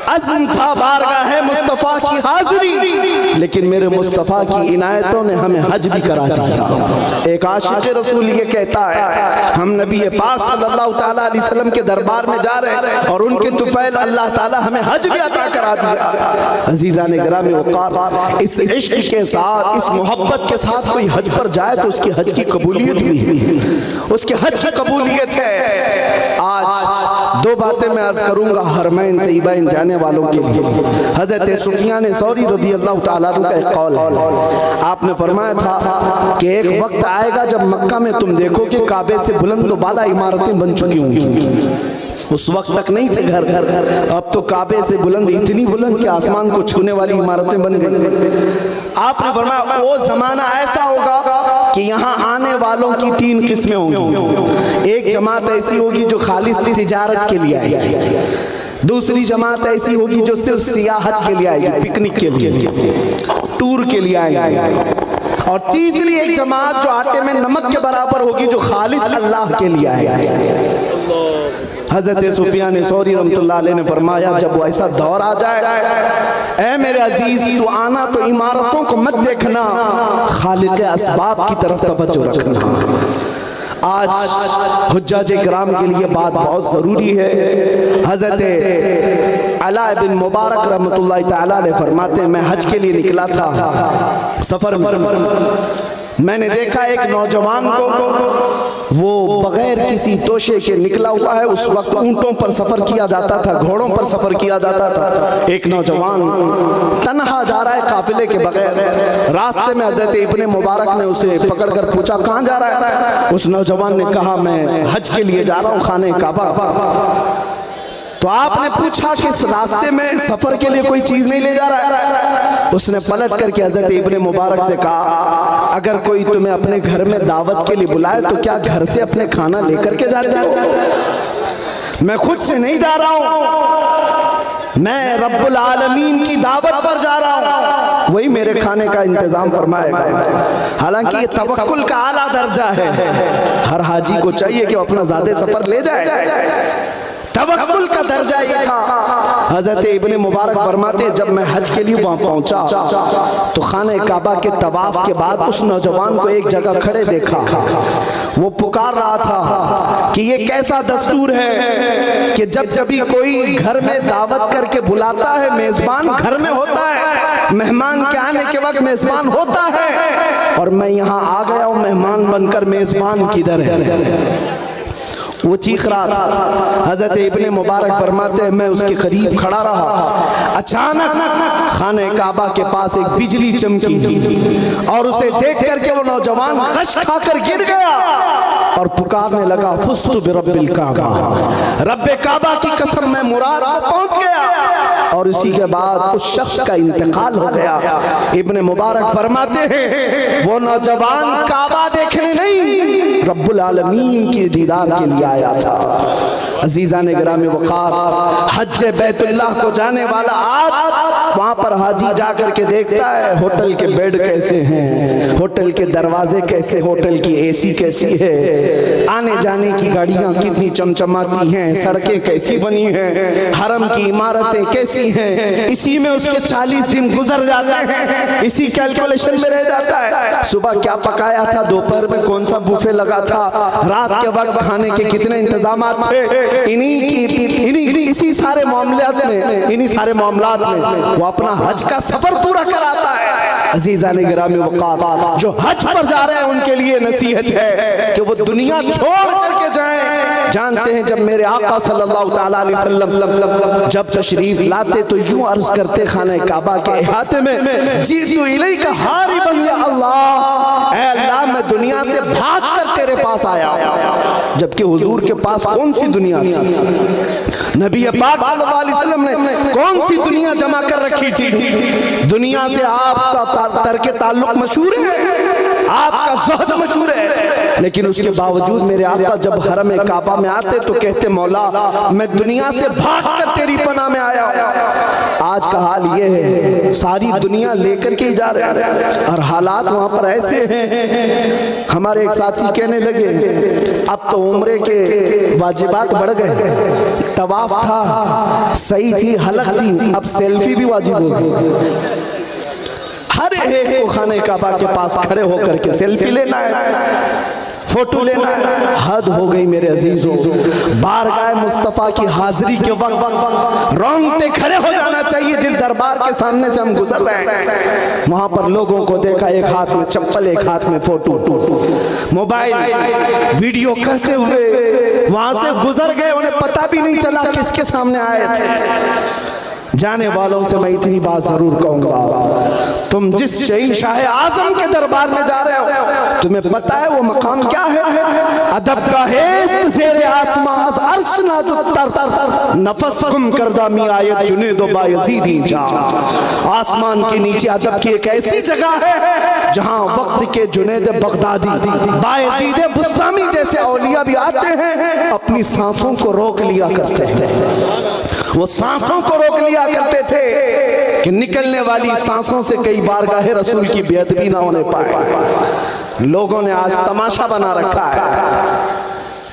S1: अज़्म था बारगाह मुस्तफ़ा की हाजिरी, लेकिन मेरे मुस्तफ़ा की इनायतों ने हमें हज भी करा दिया। एक आशिक़ रसूल ये कहता है हम नबी पाक सल्लल्लाहु तआला अलैहि वसल्लम के दरबार में जा रहे हैं और उनके तुफैल अल्लाह ताला हमें हज भी अता करा दिया। अज़ीज़ान गिरामी वक़ार, इस इश्क के साथ, इस मोहब्बत के साथ कोई हज पर जाए तो उसकी हज की कबूलियत भी है, उसके हज की कबूलियत है। आज दो बातें मैं अर्ज करूंगा हरमैन तैयबैन जाने वालों के लिए। हज़रत सुफियान सौरी रज़ी अल्लाह ताला अन्हु का एक कौल है, आपने फरमाया था कि एक वक्त आएगा जब मक्का में तुम देखोगे काबे से बुलंद बाला इमारतें बन चुकी होंगी। उस वक्त तक नहीं थे घर, अब तो काबे से बुलंद, इतनी बुलंद कि आसमान को छूने वाली इमारतें बन गई। आपने फरमाया वो जमाना ऐसा होगा कि यहाँ आने वालों की तीन किस्में होंगी। एक जमात ऐसी होगी जो खालिस तिजारत के लिए आएगी, दूसरी जमात ऐसी होगी जो सिर्फ सियाहत के लिए आएगी, पिकनिक के लिए, टूर के लिए आएगी, और तीसरी एक जमात जो आटे में नमक के बराबर होगी जो खालिस अल्लाह के लिए आएगी। हज़रत सुफियान सौरी रहमतुल्लाह अलैह ने फरमाया जब वो ऐसा दौर आ जाए, ऐ मेरे अजीज तू आना तो इमारतों को मत देखना, खालिक़ असबाब की तरफ तवज्जो रखना। आज हुज्जाज किराम के लिए बात बहुत ज़रूरी है। हज़रत अला बिन मुबारक रहमतुल्लाह तआला अलैह फरमाते हैं मैं हज के लिए निकला था, सफ़र में मैंने देखा एक नौजवान को, वो बगैर किसी तोशे के निकला हुआ है। उस वक्त ऊंटों पर सफर किया जाता था, घोड़ों पर सफर किया जाता था। एक नौजवान तन्हा जा रहा है काफिले के बगैर। रास्ते में हज़रत इब्ने मुबारक ने उसे पकड़कर पूछा कहाँ जा रहा है? उस नौजवान ने कहा मैं हज के लिए जा रहा हूँ खाने काबा। तो आपने पूछा कि इस रास्ते में सफर के लिए कोई चीज नहीं ले जा रहा है? उसने पलट करके हज़रत इब्ने मुबारक से कहा अगर कोई तुम्हें अपने घर में दावत के लिए बुलाए तो क्या घर से अपने खाना लेकर के जाते हो? मैं खुद से नहीं जा रहा हूं, मैं रब्बुल आलमीन की दावत पर जा रहा हूं, वही मेरे खाने का इंतजाम फरमाएगा। हालांकि ये तवक्कुल का आला दर्जा है, हर हाजी को चाहिए कि वो अपना ज़्यादा सफर ले जाए। तवक्कुल का दर्जा ये था। हज़रत इब्ने मुबारक फरमाते जब मैं हज के लिए वहाँ पहुँचा तो खाने काबा के तवाफ के बाद उस नौजवान को एक जगह खड़े देखा। वो पुकार रहा था कि ये कैसा दस्तूर है कि जब जभी कोई घर में दावत करके बुलाता है, मेज़बान घर में होता है, मेहमान के आने के वक्त मेज़बान होता है, और मैं यहाँ आ गया हूँ मेहमान बनकर, मेज़बान किधर है? वो चीख रहा था। हजरत इब्ने मुबारक फरमाते हैं मैं उसके करीब खड़ा रहा, अचानक खाने काबा के पास एक बिजली चमकी और उसे देख करके वो नौजवान खश खाकर गिर गया और पुकारने लगा फुस्तु बिरब्बिल काबा, रब्बे काबा की कसम मैं मुराद को पहुंच गया। और उसी के बाद उस शख्स का इंतकाल हो गया। इब्ने मुबारक फरमाते हैं वो नौजवान काबा देखने नहीं, रब्बुल आलमीन के दीदार के लिए आया था। अजीजा ने गिरामी वक़ार, हज बैतुल्लाह को जाने वाला आज वहां पर हाजी जाकर के देखता है होटल के बेड कैसे हैं, होटल के दरवाजे कैसे, होटल की एसी कैसी है, आने जाने की गाड़ियां कितनी चमचमाती हैं, सड़कें कैसी बनी हैं, हरम की इमारतें कैसी हैं। इसी में उसके 40 दिन गुजर जाते हैं, इसी कैलकुलेशन में रह जाता है। सुबह क्या पकाया था, दोपहर में कौन सा बुफे लगा था, रात के वक्त खाने के कितने इंतजाम थे, इसी सारे मामलात में वो अपना हज का सफर पूरा कराता है। अजीजा ने गिरामी वक़ार, जो हज पर जा रहे हैं उनके लिए नसीहत है कि वो दुनिया छोड़ करके जाएं। जानते हैं जब मेरे आका सल्लल्लाहु तआला अलैहि वसल्लम जब तशरीफ लाते तो यूं अर्ज करते खाने काबा के इहाते में, जीतु इलैका हारिबन या अल्लाह, ऐ अल्लाह मैं दुनिया से भाग कर तेरे पास आया। जबकि हुजूर के पास कौन सी दुनिया थी, नबी पाक सल्लल्लाहु अलैहि वसल्लम ने कौन सी दुनिया जमा कर रखी थी। दुनिया से आपका तर्क ताल्लुक मशहूर है, आपका ज़ुहद मशहूर है, लेकिन उसके बावजूद मेरे आका जब हरम काबा में आते तो कहते मौला मैं दुनिया से भाग कर तेरी पनाह में आया। आज का हाल ये है, सारी दुनिया लेकर के जा रहे हैं और हालात वहां पर ऐसे हैं। हमारे एक साथी कहने लगे अब तो उम्रे के वाजिबात बढ़ गए, तवाफ था सही थी, हलक थी, अब सेल्फी भी वाजिब हो गई। हर एक को खाने काबा के पास खड़े होकर के सेल्फी लेना है, फोटो लेना है। हद हो गई मेरे अजीजों, बारगाह मुस्तफ़ा की हाजिरी के वक्त रोंगटे खड़े हो जाना चाहिए। जिस दरबार के सामने से हम गुजर रहे हैं वहां पर लोगों को देखा, एक हाथ में चप्पल एक हाथ में फोटो, मोबाइल वीडियो करते हुए वहां से गुजर गए, उन्हें पता भी नहीं चला किसके सामने आए थे। जाने वालों से मैं इतनी बात जरूर कहूंगा, तुम जिस शहींशाह आजम के दरबार में जा रहे हो तुम्हें पता है वो मकाम क्या है? अदब का हेस्त ज़ेरे आसमां अर्श नाज़ुक नफस गुम करदा मी आयत जुनेदो बायज़ीदी जा। आसमान के नीचे अदब की एक ऐसी जगह है जहां वक्त के जुनेद बगदादी, बायज़ीद बुस्तामी जैसे औलिया भी आते हैं, अपनी सांसों को रोक लिया करते हैं। वो सांसों को रोक लिया करते थे कि निकलने वाली सांसों से कई बारगाह रसूल की बेअदबी ना होने पाए। लोगों ने आज तमाशा बना रखा है,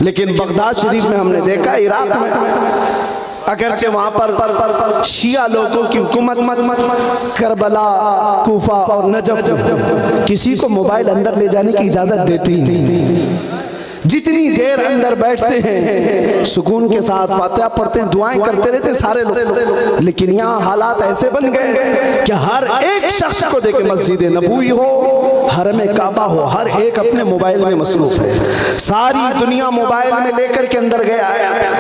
S1: लेकिन बगदाद शरीफ में हमने देखा, इराक में अगरचे वहां पर शिया लोगों की हुकूमत, करबला, कूफा और नजफ किसी को मोबाइल अंदर ले जाने की इजाजत देती नहीं। जितनी देर अंदर बैठते हैं सुकून के साथ फातिहा पढ़ते हैं, दुआएं करते रहते सारे लोग, लेकिन यहाँ हालात ऐसे बन गए कि हर एक शख्स को देखे, मस्जिद नबवी हो, हरम काबा हो, हर एक अपने मोबाइल में मसरूफ है। सारी दुनिया मोबाइल में लेकर के अंदर गया है।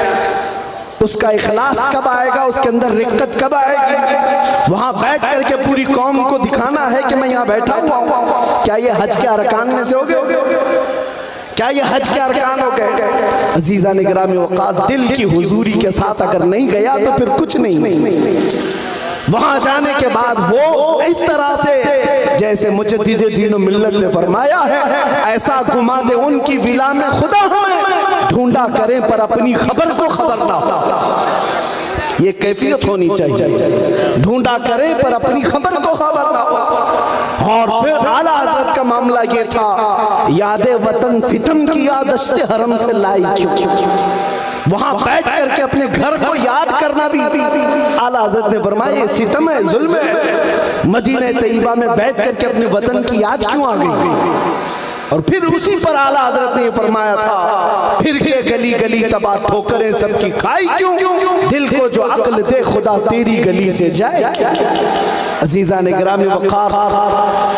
S1: उसका इखलास कब आएगा, उसके अंदर रिक्कत कब आएगी? वहां बैठ करके पूरी कौम को दिखाना है कि मैं यहाँ बैठा हुआ हूँ। क्या ये हज के अरकान में से हो गए? क्या ये हज के अरकान हो गए? अजीजा ने गिरामी वक़ार, दिल की हुजूरी के साथ अगर नहीं गया तो फिर कुछ नहीं। वहां जाने के बाद वो इस तरह से जैसे मुजद्दिद दीन मिल्लत ने फरमाया है, ऐसा घुमा दे उनकी विला में खुदा हमें, ढूंढा करें पर अपनी खबर को खबर ना हो। ये कैफियत होनी चाहिए, ढूंढा करें पर अपनी खबर को खबर ना हो। और फिर आला हजरत का मामला ये था, यादे वतन सितम की यादश्त हरम से लाई क्यों? वहां बैठ करके अपने घर को याद करना भी आला हजरत ने फरमाया ये सितम है, जुल्म है। मदीना तैयबा में बैठ करके अपने वतन की याद क्यों आ गई? और फिर उसी पर आला हजरत ने फरमाया था, फिर के गली गली तबाह ठोकरें सबकी खाई क्यों? दिल को जो अक्ल दे खुदा तेरी गली से जाए। अजीज़ान गिरामी वक़ार,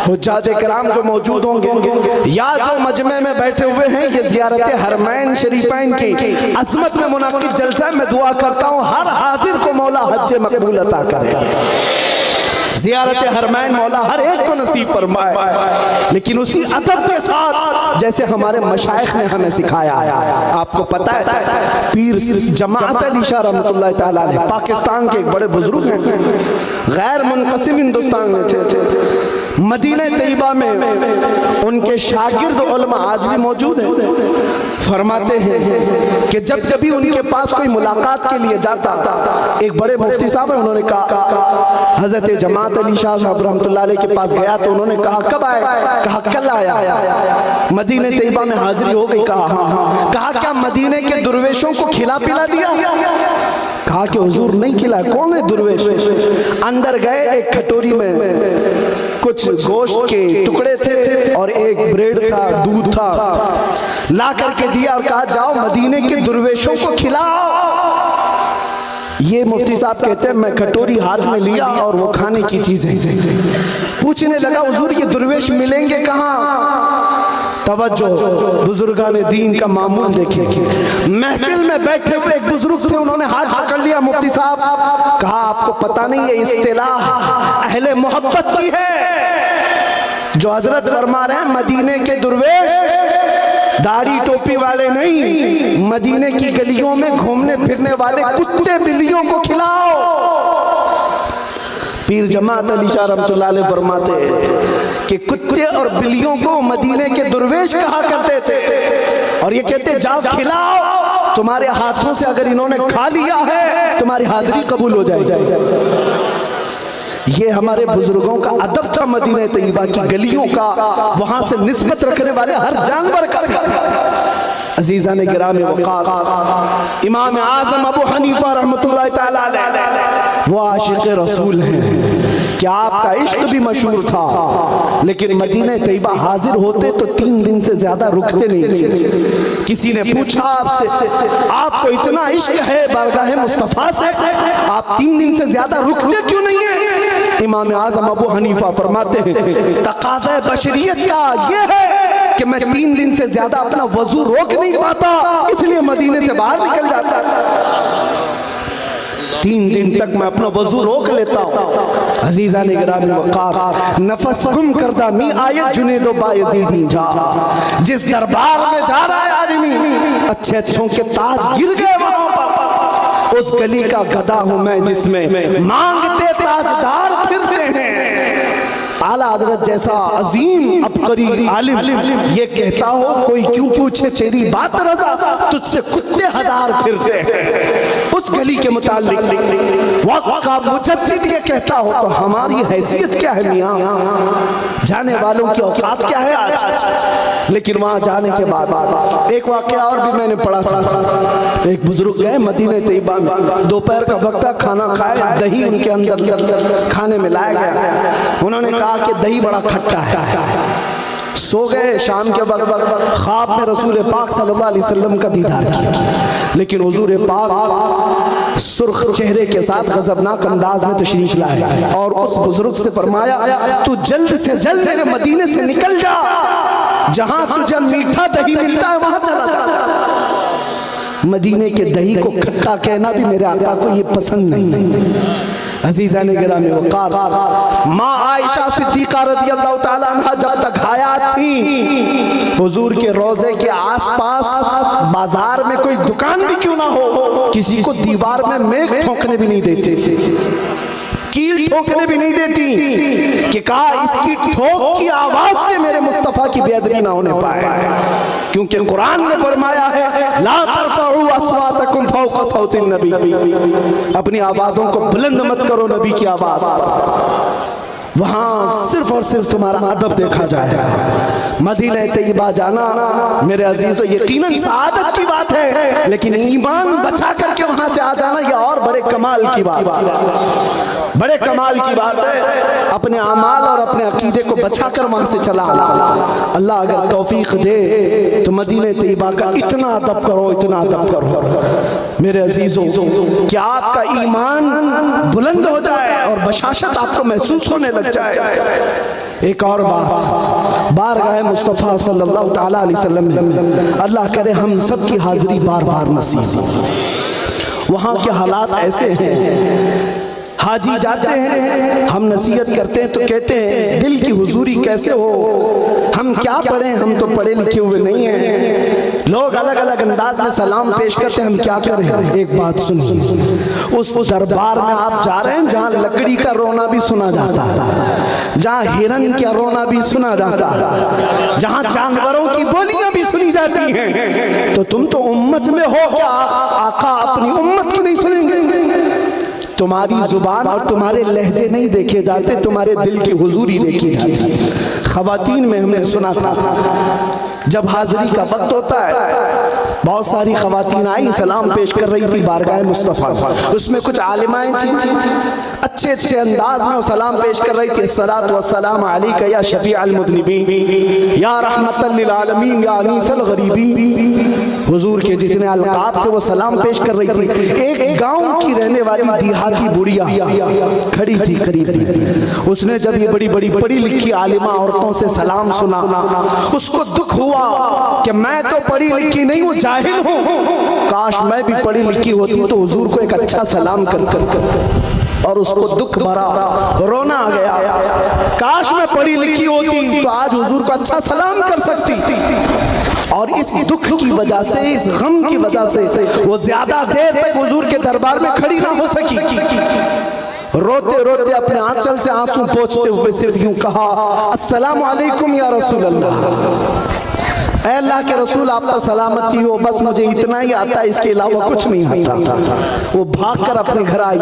S1: हुज्जाज किराम जो मौजूद होंगे या जो मजमे में बैठे हुए हैं, ये ज़ियारत हरमैन शरीफैन की अज़मत में मुनाकिद जलसा मैं दुआ करता हूँ हर हाजिर को मौला हज मकबूल अता करे। ज़ियारत हरमैन मौला हर एक को नसीब फरमाए, लेकिन उसी अदब के साथ जैसे हमारे मशाइख ने हमें सिखाया है। आपको पता है पीर जमाअत अली शाह रहमतुल्लाह तआला अलैह पाकिस्तान के एक बड़े बुजुर्ग हैं, गैर मुनक़सिम हिंदुस्तान में थे। मदीना तैयबा में उनके शागिर्द उलमा आज भी मौजूद हैं। फरमाते हैं कि जब भी उनके पास कोई मुलाकात के लिए जाता, एक बड़े मुफ्ती साहब हैं, उन्होंने कहा हजरत जमात अली शाह साहब रहमतुल्लाह अलैह के पास गया तो उन्होंने कहा कब आए? कहा कल आया। मदीने तैयबा में हाजिरी हो गई? कहा क्या मदीने के दुर्वेशों को खिला पिला दिया? कहा कि हुजूर नहीं खिला। कौन है दुर्वेश? अंदर गए, एक कटोरी में कुछ गोश्त के टुकड़े थे और एक ब्रेड था, दूध था, ला करके दिया और कहा जाओ मदीने के दुर्वेशों को खिलाओ। ये मुफ्ती साहब कहते हैं मैं कटोरी हाथ में लिया और वो खाने की चीजें पूछने लगा हुजूर ये दुर्वेश मिलेंगे कहाँ? तवज्जो, बुजुर्गान दीन का मामूल देखे। महफिल में बैठे हुए एक बुजुर्ग थे, उन्होंने हाथ पकड़ लिया मुफ्ती साहब, कहा आपको पता नहीं ये इस्तिलाह अहले मोहब्बत की है जो हजरत फरमा रहे हैं मदीने के दुर्वेश दाढ़ी टोपी वाले नहीं, मदीने की गलियों में घूमने फिरने वाले कुत्ते बिल्लियों को खिलाओ। पीर जमात अली शाह रहमतुल्लाह अलैह फरमाते कि कुत्ते और बिल्लियों को मदीने के दुर्वेश कहा करते थे और ये कहते जाओ खिलाओ, तुम्हारे हाथों से अगर इन्होंने खा लिया है तुम्हारी हाजिरी कबूल हो जाएगी। ये हमारे बुजुर्गों का अदब था मदीना तैयबा की गलियों का, वहां से निस्बत रखने वाले हर जानवर का। अजीज़ान गिरामी वक़ार, इमाम आज़म अबू हनीफा रहमतुल्लाह तआला अलैह वो आशिक़ रसूल हैं कि आपका इश्क भी मशहूर था, लेकिन मदीना तैयबा हाजिर होते तो 3 दिन से ज्यादा रुकते नहीं थे। किसी ने पूछा आपसे आपको इतना इश्क है बारगाह मुस्तफ़ा से, आप 3 दिन से ज्यादा रुकते क्यों नहीं है? इमाम आज़म अबू हनीफा फरमाते हैं तकाज़ा बशरियत का ये है कि मैं 3 दिन से ज्यादा अपना वजू रोक नहीं पाता, इसलिए मदीने से बाहर निकल जाता। 3 दिन तक मैं अपना वजू रोक लेता हूँ। अजीज़ान गिरामी वक़ार, नफस गुम करदा मी आयत जुनेदो बायज़ीद जा, जिस दरबार में जा रहा है आदमी अच्छे अच्छों के ताज गिर गए वहां पर, उस गली का गधा हूं मैं जिसमें मांगते ताजदार फिरते हैं। आला हजरत जैसा अजीम अबकरी आलिम ये कहता हो कोई क्यों पूछे तेरी बात रज़ा, तुझसे कुत्ते 1000 फिरते हैं। उस गली के मुतालिक वक्त का मुजद्दिद ये कहता हो तो हमारी हैसियत क्या है मियां? जाने वालों की औकात क्या है आज? लेकिन वहां जाने के बाद एक वाकया और भी मैंने पढ़ा था। एक बुजुर्ग गए मदीने तैयबा में, दोपहर का वक्त खाना खाए, दही उनके अंदर खाने में लाया गया, उन्होंने कहा कि दही बड़ा खट्टा है। सो गए, शाम के वक्त ख्वाब में रसूल पाक सल्लल्लाहु अलैहि वसल्लम का दीदार किया, लेकिन हुजूर पाक सुर्ख चेहरे के साथ गजबनाक अंदाज में तशरीफ लाए और उस बुजुर्ग से फरमाया तू जल्द से जल्द मेरे मदीने से निकल जा, जहां तुझे मीठा दही मिलता है वहां चला जा। मदीने के दही को खट्टा कहना भी मेरे आका को ये पसंद नहीं। अजीज़ान गिरामी वक़ार, माँ आयशा सिद्दीक़ा रज़ियल्लाहु ताला अन्हा जब तक हयात थी, हुजूर के रोज़े के आसपास बाजार में कोई दुकान भी क्यों ना हो, किसी को दीवार में मेघ ठोकने भी नहीं देते थे, कील ठोकने भी नहीं देती कि कहा इसकी ठोक की आवाज से मेरे मुस्तफा की बेअदबी ना होने पाए, क्योंकि कुरान ने फरमाया है ला तरफउ अस्वातकुम फौका सौतिन नबी, अपनी आवाजों को बुलंद मत करो नबी की आवाज पर। वहां सिर्फ और सिर्फ तुम्हारा अदब देखा जाएगा। मदीना तैयबा जाना मेरे अजीजों यकीनन सआदत की बात है, लेकिन ईमान बचा करके वहां से आ जाना यह और बड़े कमाल की बात है, बड़े कमाल की बात है। अपने अमाल और अपने अकीदे को बचा कर वहां से चला आना। अल्लाह अगर तौफीक दे तो मदीने तैयबा का इतना अदब करो, इतना अदब करो मेरे अजीजों कि आपका ईमान बुलंद हो जाए और बशाशत आपको महसूस होने लग जाए। एक और बात, बारगाह मुस्तफ़ा सल्लल्लाहु तआला अलैहि वसल्लम में अल्लाह करे हम सब की हाजिरी बार बार नसीब। वहाँ के हालात ऐसे हैं, हाजी जाते हैं, हम नसीहत करते हैं तो कहते हैं दिल की हुजूरी कैसे हो, हम क्या पढ़े, हम तो पढ़े लिखे हुए नहीं हैं। लोग अलग अलग अंदाज में सलाम पेश करते हैं, हम क्या करें। एक बात सुनिए, उस दरबार में आप जा रहे हैं जहाँ लकड़ी का रोना भी सुना जाता है, जहाँ हिरन का रोना भी सुना जाता है, जहाँ जानवरों की बोलियां भी सुनी जाती हैं, तो तुम तो उम्मत में हो क्या आका अपनी उम्मत की नहीं सुनेंगे। तुम्हारी जुबान और तुम्हारे लहजे नहीं देखे जाते, तुम्हारे दिल की हुजूरी देखी जाती। खवातीन में हमने सुना था जब हाजिरी का वक्त होता है, बहुत सारी खवातीन आई सलाम पेश कर रही थी बारगाह मुस्तफ़ा, उसमें कुछ आलिमाएं थी, अच्छे अच्छे अंदाज में वो सलाम पेश कर रही थी। अस्सलातु वस्सलाम अलैका या शफीअल मुज़निबीन या रहमतल लिल आलमीन या अनीसल गरीबीन। हुजूर के जितने अलकाब थे वो सलाम पेश कर रही थी। एक गांव की रहने वाली देहाती बुढ़िया खड़ी थी करीब में, उसने जब ये बड़ी बड़ी पढ़ी लिखी आलिमा औरतों से सलाम सुना, उसको दुख हुआ कि मैं तो पढ़ी लिखी नहीं हूँ, जाहिल हूँ, काश मैं भी पढ़ी लिखी होती तो हुजूर को एक अच्छा सलाम कर और उसको दुख भरा रोना आ गया। काश मैं पढ़ी लिखी होती तो आज हुजूर को अच्छा सलाम कर सकती थी। और इस दुख की वजह से, इस गम की वजह से वो ज्यादा देर तक हुजूर के दरबार में खड़ी ना हो सकी। रोते रोते अपने आंचल से आंसू पोंछते हुए सिर्फ यूं कहा, अस्सलामु अलैकुम या रसूल अल्लाह। अल्लाह के रसूल आप पर सलामती हो, बस मुझे इतना ही आता है, इसके अलावा कुछ नहीं आता। वो भागकर अपने घर आई,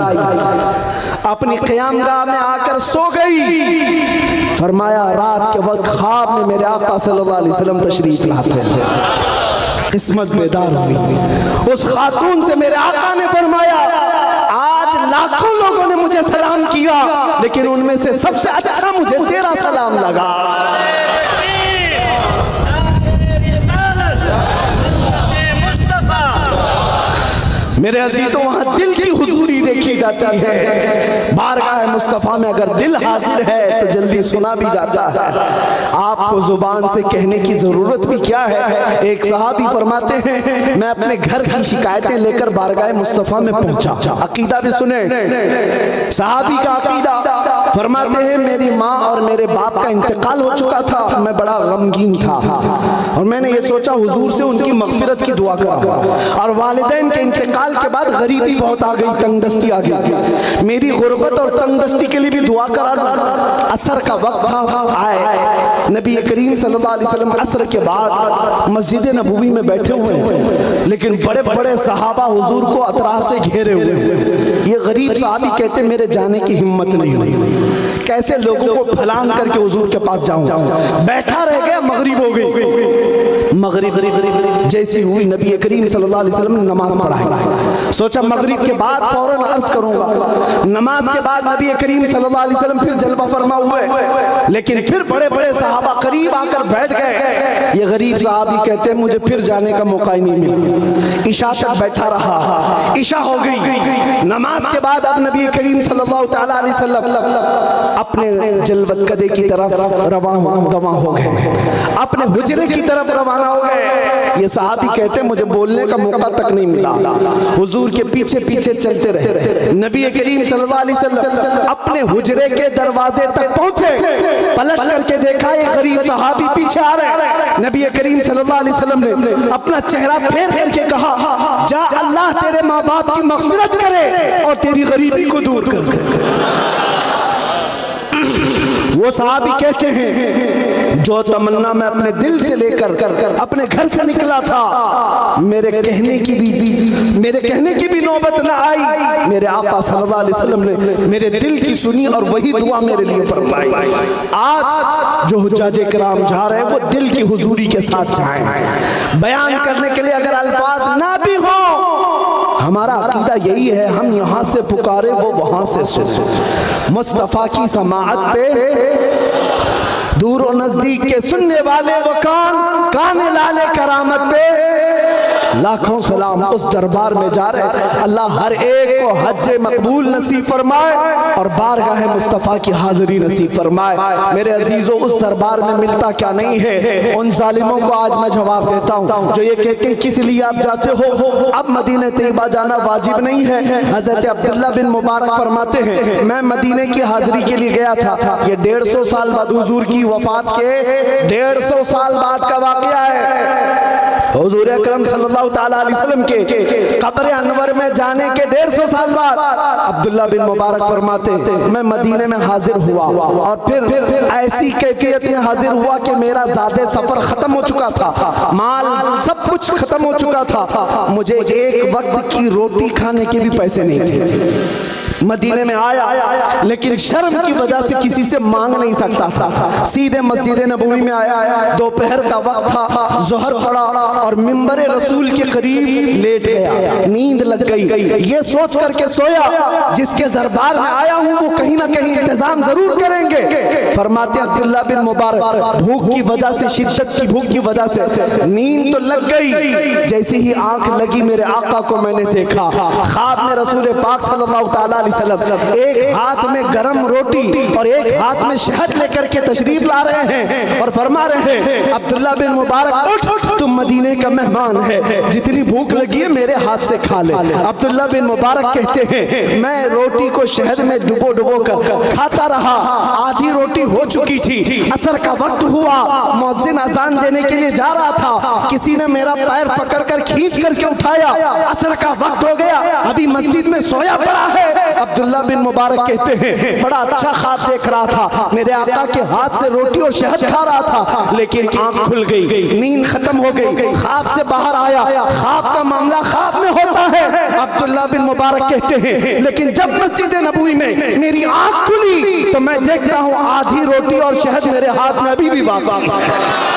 S1: अपनी क़यामगाह में आकर सो गई। फरमाया रात के वक्त ख्वाब में मेरे आका सल्लल्लाहु अलैहि वसल्लम तशरीफ लाते थे, किस्मत बेदार हुई। उस खातून से मेरे आका ने फरमाया आज लाखों लोगों ने मुझे सलाम किया, लेकिन उनमें से सबसे अच्छा मुझे तेरा सलाम लगा। मेरे अजीजों वहाँ दिल की हुजूरी देखी जाती है। बारगाह मुस्तफ़ा में अगर दिल हाजिर है तो जल्दी सुना भी जाता है। आपको जुबान से कहने की जरूरत भी क्या है। एक सहाबी फरमाते हैं मैं अपने घर की शिकायतें लेकर बारगाह मुस्तफ़ा में पहुंचा। अकीदा भी सुने, सहाबी का अकीदा फरमाते हैं मेरी माँ और मेरे बाप का इंतकाल हो चुका था, मैं बड़ा गमगीन था और मैंने ये सोचा हुजूर से उनकी मगफिरत की दुआ करूंगा। और वालिदैन के इंतकाल के बाद गरीबी बहुत आ गई, तंगदस्ती आ गई, मेरी गुर्बत और तंगदस्ती के लिए भी दुआ करा। असर का वक्त था, आए नबी करीम सल्लल्लाहु अलैहि वसल्लम असर के बाद मस्जिद नबवी में बैठे हुए हैं, लेकिन बड़े बड़े सहाबा हुजूर को अतराफ से घेरे हुए हैं। ये गरीब सहाबी कहते मेरे जाने की हिम्मत नहीं हुई, कैसे लोगों को फलांग करके हुजूर के पास जाऊं। बैठा रह गया, मगरिब हो गई। मगरिब जैसी हुई नबी करीम सल्लल्लाहु अलैहि वसल्लम ने नमाज पढ़ाई। सोचा मगरिब के बाद फौरन अर्ज करूंगा। नमाज के बाद नबी करीम सल्लल्लाहु अलैहि वसल्लम फिर जलवा फरमा हुए, लेकिन फिर बड़े बड़े सहाबा करीब आकर बैठ गए। ये गरीब सहाबी कहते हैं मुझे फिर जाने का मौका ही नहीं मिला, इशा तक बैठा रहा। इशा हो गई, नमाज के बाद अब नबी करीम सल्लल्लाहु तआला अलैहि वसल्लम अपने जलवत कदे की तरफ रवाना हो गए, अपने हुजरे की तरफ रवाना हो गए। ये सहाबी कहते हैं मुझे बोलने का मौका तक नहीं मिला, हुजूर के पीछे पीछे चलते रहे। नबी करीम सल्लल्लाहु अलैहि वसल्लम अपने हुजरे के दरवाजे तक पहुंचे, पलट करके देखा ये गरीब सहाबी पीछे आ रहे। नबी करीम सल्लल्लाहु अलैहि वसल्लम ने अपना चेहरा फेर करके कहा जा अल्लाह तेरे माँ बाप की मग़फ़िरत करे और तेरी गरीबी को दूर कर। वो सहाबी कहते हैं जो तमन्ना मैं अपने दिल से लेकर अपने घर से निकला था, मेरे कहने की भी नौबत न आई। मेरे आका सल्लल्लाहु अलैहि वसल्लम ने मेरे दिल की सुनी और वही दुआ मेरे लिए फरमाई। आज जो हुज्जाजे किराम जा रहे हैं वो दिल की हुजूरी के साथ जाएं। बयान करने के लिए अगर अल्फाज ना भी हो, हमारा अकीदा यही है, हम यहाँ से पुकारे वो वहाँ से सुने। मुस्तफ़ा की समाअत पे दूर और नजदीक के सुनने वाले वो कान लाले करामत पे लाखों सलाम उस दरबार में जा रहे। अल्लाह हर एक को हज मकबूल नसीब फरमाए और बारगाह मुस्तफ़ा की हाजिरी नसीब फरमाए। मेरे अजीजों, उस दरबार में मिलता क्या नहीं है। उन जालिमों को आज मैं जवाब देता हूँ जो ये कहते हैं किस लिए आप जाते हो, अब मदीने तैयबा जाना वाजिब नहीं है। हजरत अब्दुल्ला बिन मुबारक फरमाते हैं, मैं मदीने की हाजिरी के लिए गया था। ये 150 साल बाद हुजूर की वफात के 150 साल बाद का वाक़या है। हुजूर अकरम सल्लल्लाहु ताला अलैहि वसल्लम के कब्र अनवर में जाने के 150 साल बाद अब्दुल्ला बिन मुबारक फरमाते, मैं मदीने में हाजिर हुआ और फिर ऐसी कैफियत में हाजिर हुआ कि मेरा ज़ादे सफर खत्म हो चुका था, माल सब कुछ खत्म हो चुका था, मुझे एक वक्त की रोटी खाने के भी पैसे नहीं थे। मदीने में आया लेकिन शर्म की वजह से किसी से मांग नहीं सकता था। सीधे मस्जिद नबवी में आया, दोपहर का वक्त था, ज़ोहर पड़ा और मिंबर रसूल के करीब लेट गया, नींद लग गई। ये सोच करके सोया जिसके दरबार में आया हूँ वो कहीं ना कहीं इंतजाम जरूर करेंगे। फरमाते अब्दुल्ला बिन मुबारक, भूख की वजह से, शिद्दत की भूख की वजह से नींद तो लग गई। जैसे ही आंख लगी मेरे आका को मैंने देखा, ख्वाब में रसूल पाक सल्लल्लाहु अलैहि वसल्लम एक हाथ में गरम रोटी और एक हाथ में शहद लेकर के तशरीफ ला रहे हैं और फरमा रहे हैं, अब्दुल्ला बिन मुबारक उठ, तुम मदीने का मेहमान है, जितनी भूख लगी है मेरे हाथ से खा ले। अब्दुल्ला बिन मुबारक कहते हैं, मैं रोटी को शहद में डुबो कर खाता रहा। आधी रोटी हो चुकी थी, असर का वक्त हुआ, मुअज्जिन अजान देने के लिए जा रहा था, किसी ने मेरा पैर पकड़कर खींच करके उठाया, असर का वक्त हो गया, अभी मस्जिद में सोया पड़ा है। अब्दुल्ला बिन मुबारक कहते हैं, बड़ा अच्छा ख्वाब देख रहा था, मेरे आका के हाथ से रोटी और शहद खा रहा था, लेकिन आंख खुल गई, नींद खत्म हो गई, ख्वाब से बाहर आया। ख्वाब का मामला ख्वाब में होता है। अब्दुल्ला बिन मुबारक कहते हैं, लेकिन जब मस्जिद नबवी में मेरी आंख खुली तो मैं देखता हूँ आधी रोटी और शहद मेरे हाथ में अभी भी बाकी है।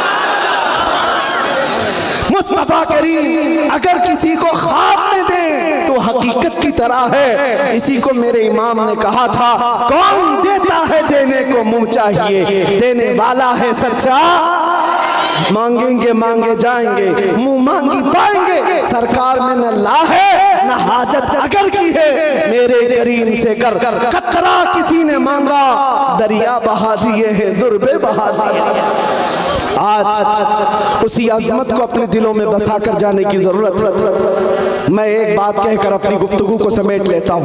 S1: मुस्तफा करीम अगर किसी को ख्वाब में दे तो हकीकत की तरह है। इसी को मेरे इमाम ने कहा था, कौन देता है देने को मुंह चाहिए, देने वाला है सच्चा, मांगेंगे मांगे जाएंगे, मुंह मांगी पाएंगे। सरकार में न ला है न हाजत अगर की है, मेरे करीम से कर कतरा किसी ने मांगा, दरिया बहा दिए हैं, दुर्बे बहा दिए। आज उसी अजमत को अपने दिलों में बसा कर जाने की जरूरत है। मैं एक बात कहकर अपनी गुफ्तगू को समेट लेता हूँ।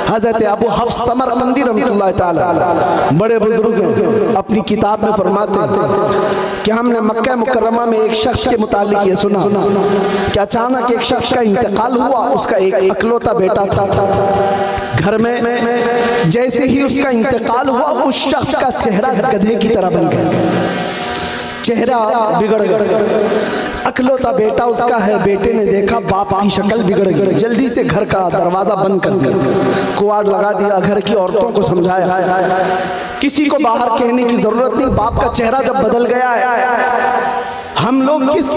S1: हजरत अबू हफ्स समरकंदी रहमतुल्लाह ताला बड़े बुजुर्ग हैं, अपनी किताब में फरमाते हैं कि हमने मक्का मुकर्रमा में एक शख्स के मुतालिक ये सुना कि अचानक एक शख्स का इंतकाल हुआ, उसका एक इकलौता बेटा था घर में। जैसे ही उसका इंतकाल हुआ उस शख्स का चेहरा गधे की तरह बन गया, चेहरा बिगड़ गया। अकलौता बेटा उसका है, बेटे ने देखा बाप की शक्ल बिगड़ गई, जल्दी से घर का दरवाजा बंद कर दिया, कुआड़ लगा दिया, घर की औरतों को समझाया, किसी को बाहर कहने की जरूरत नहीं। बाप का चेहरा जब बदल गया है, हम लोग किस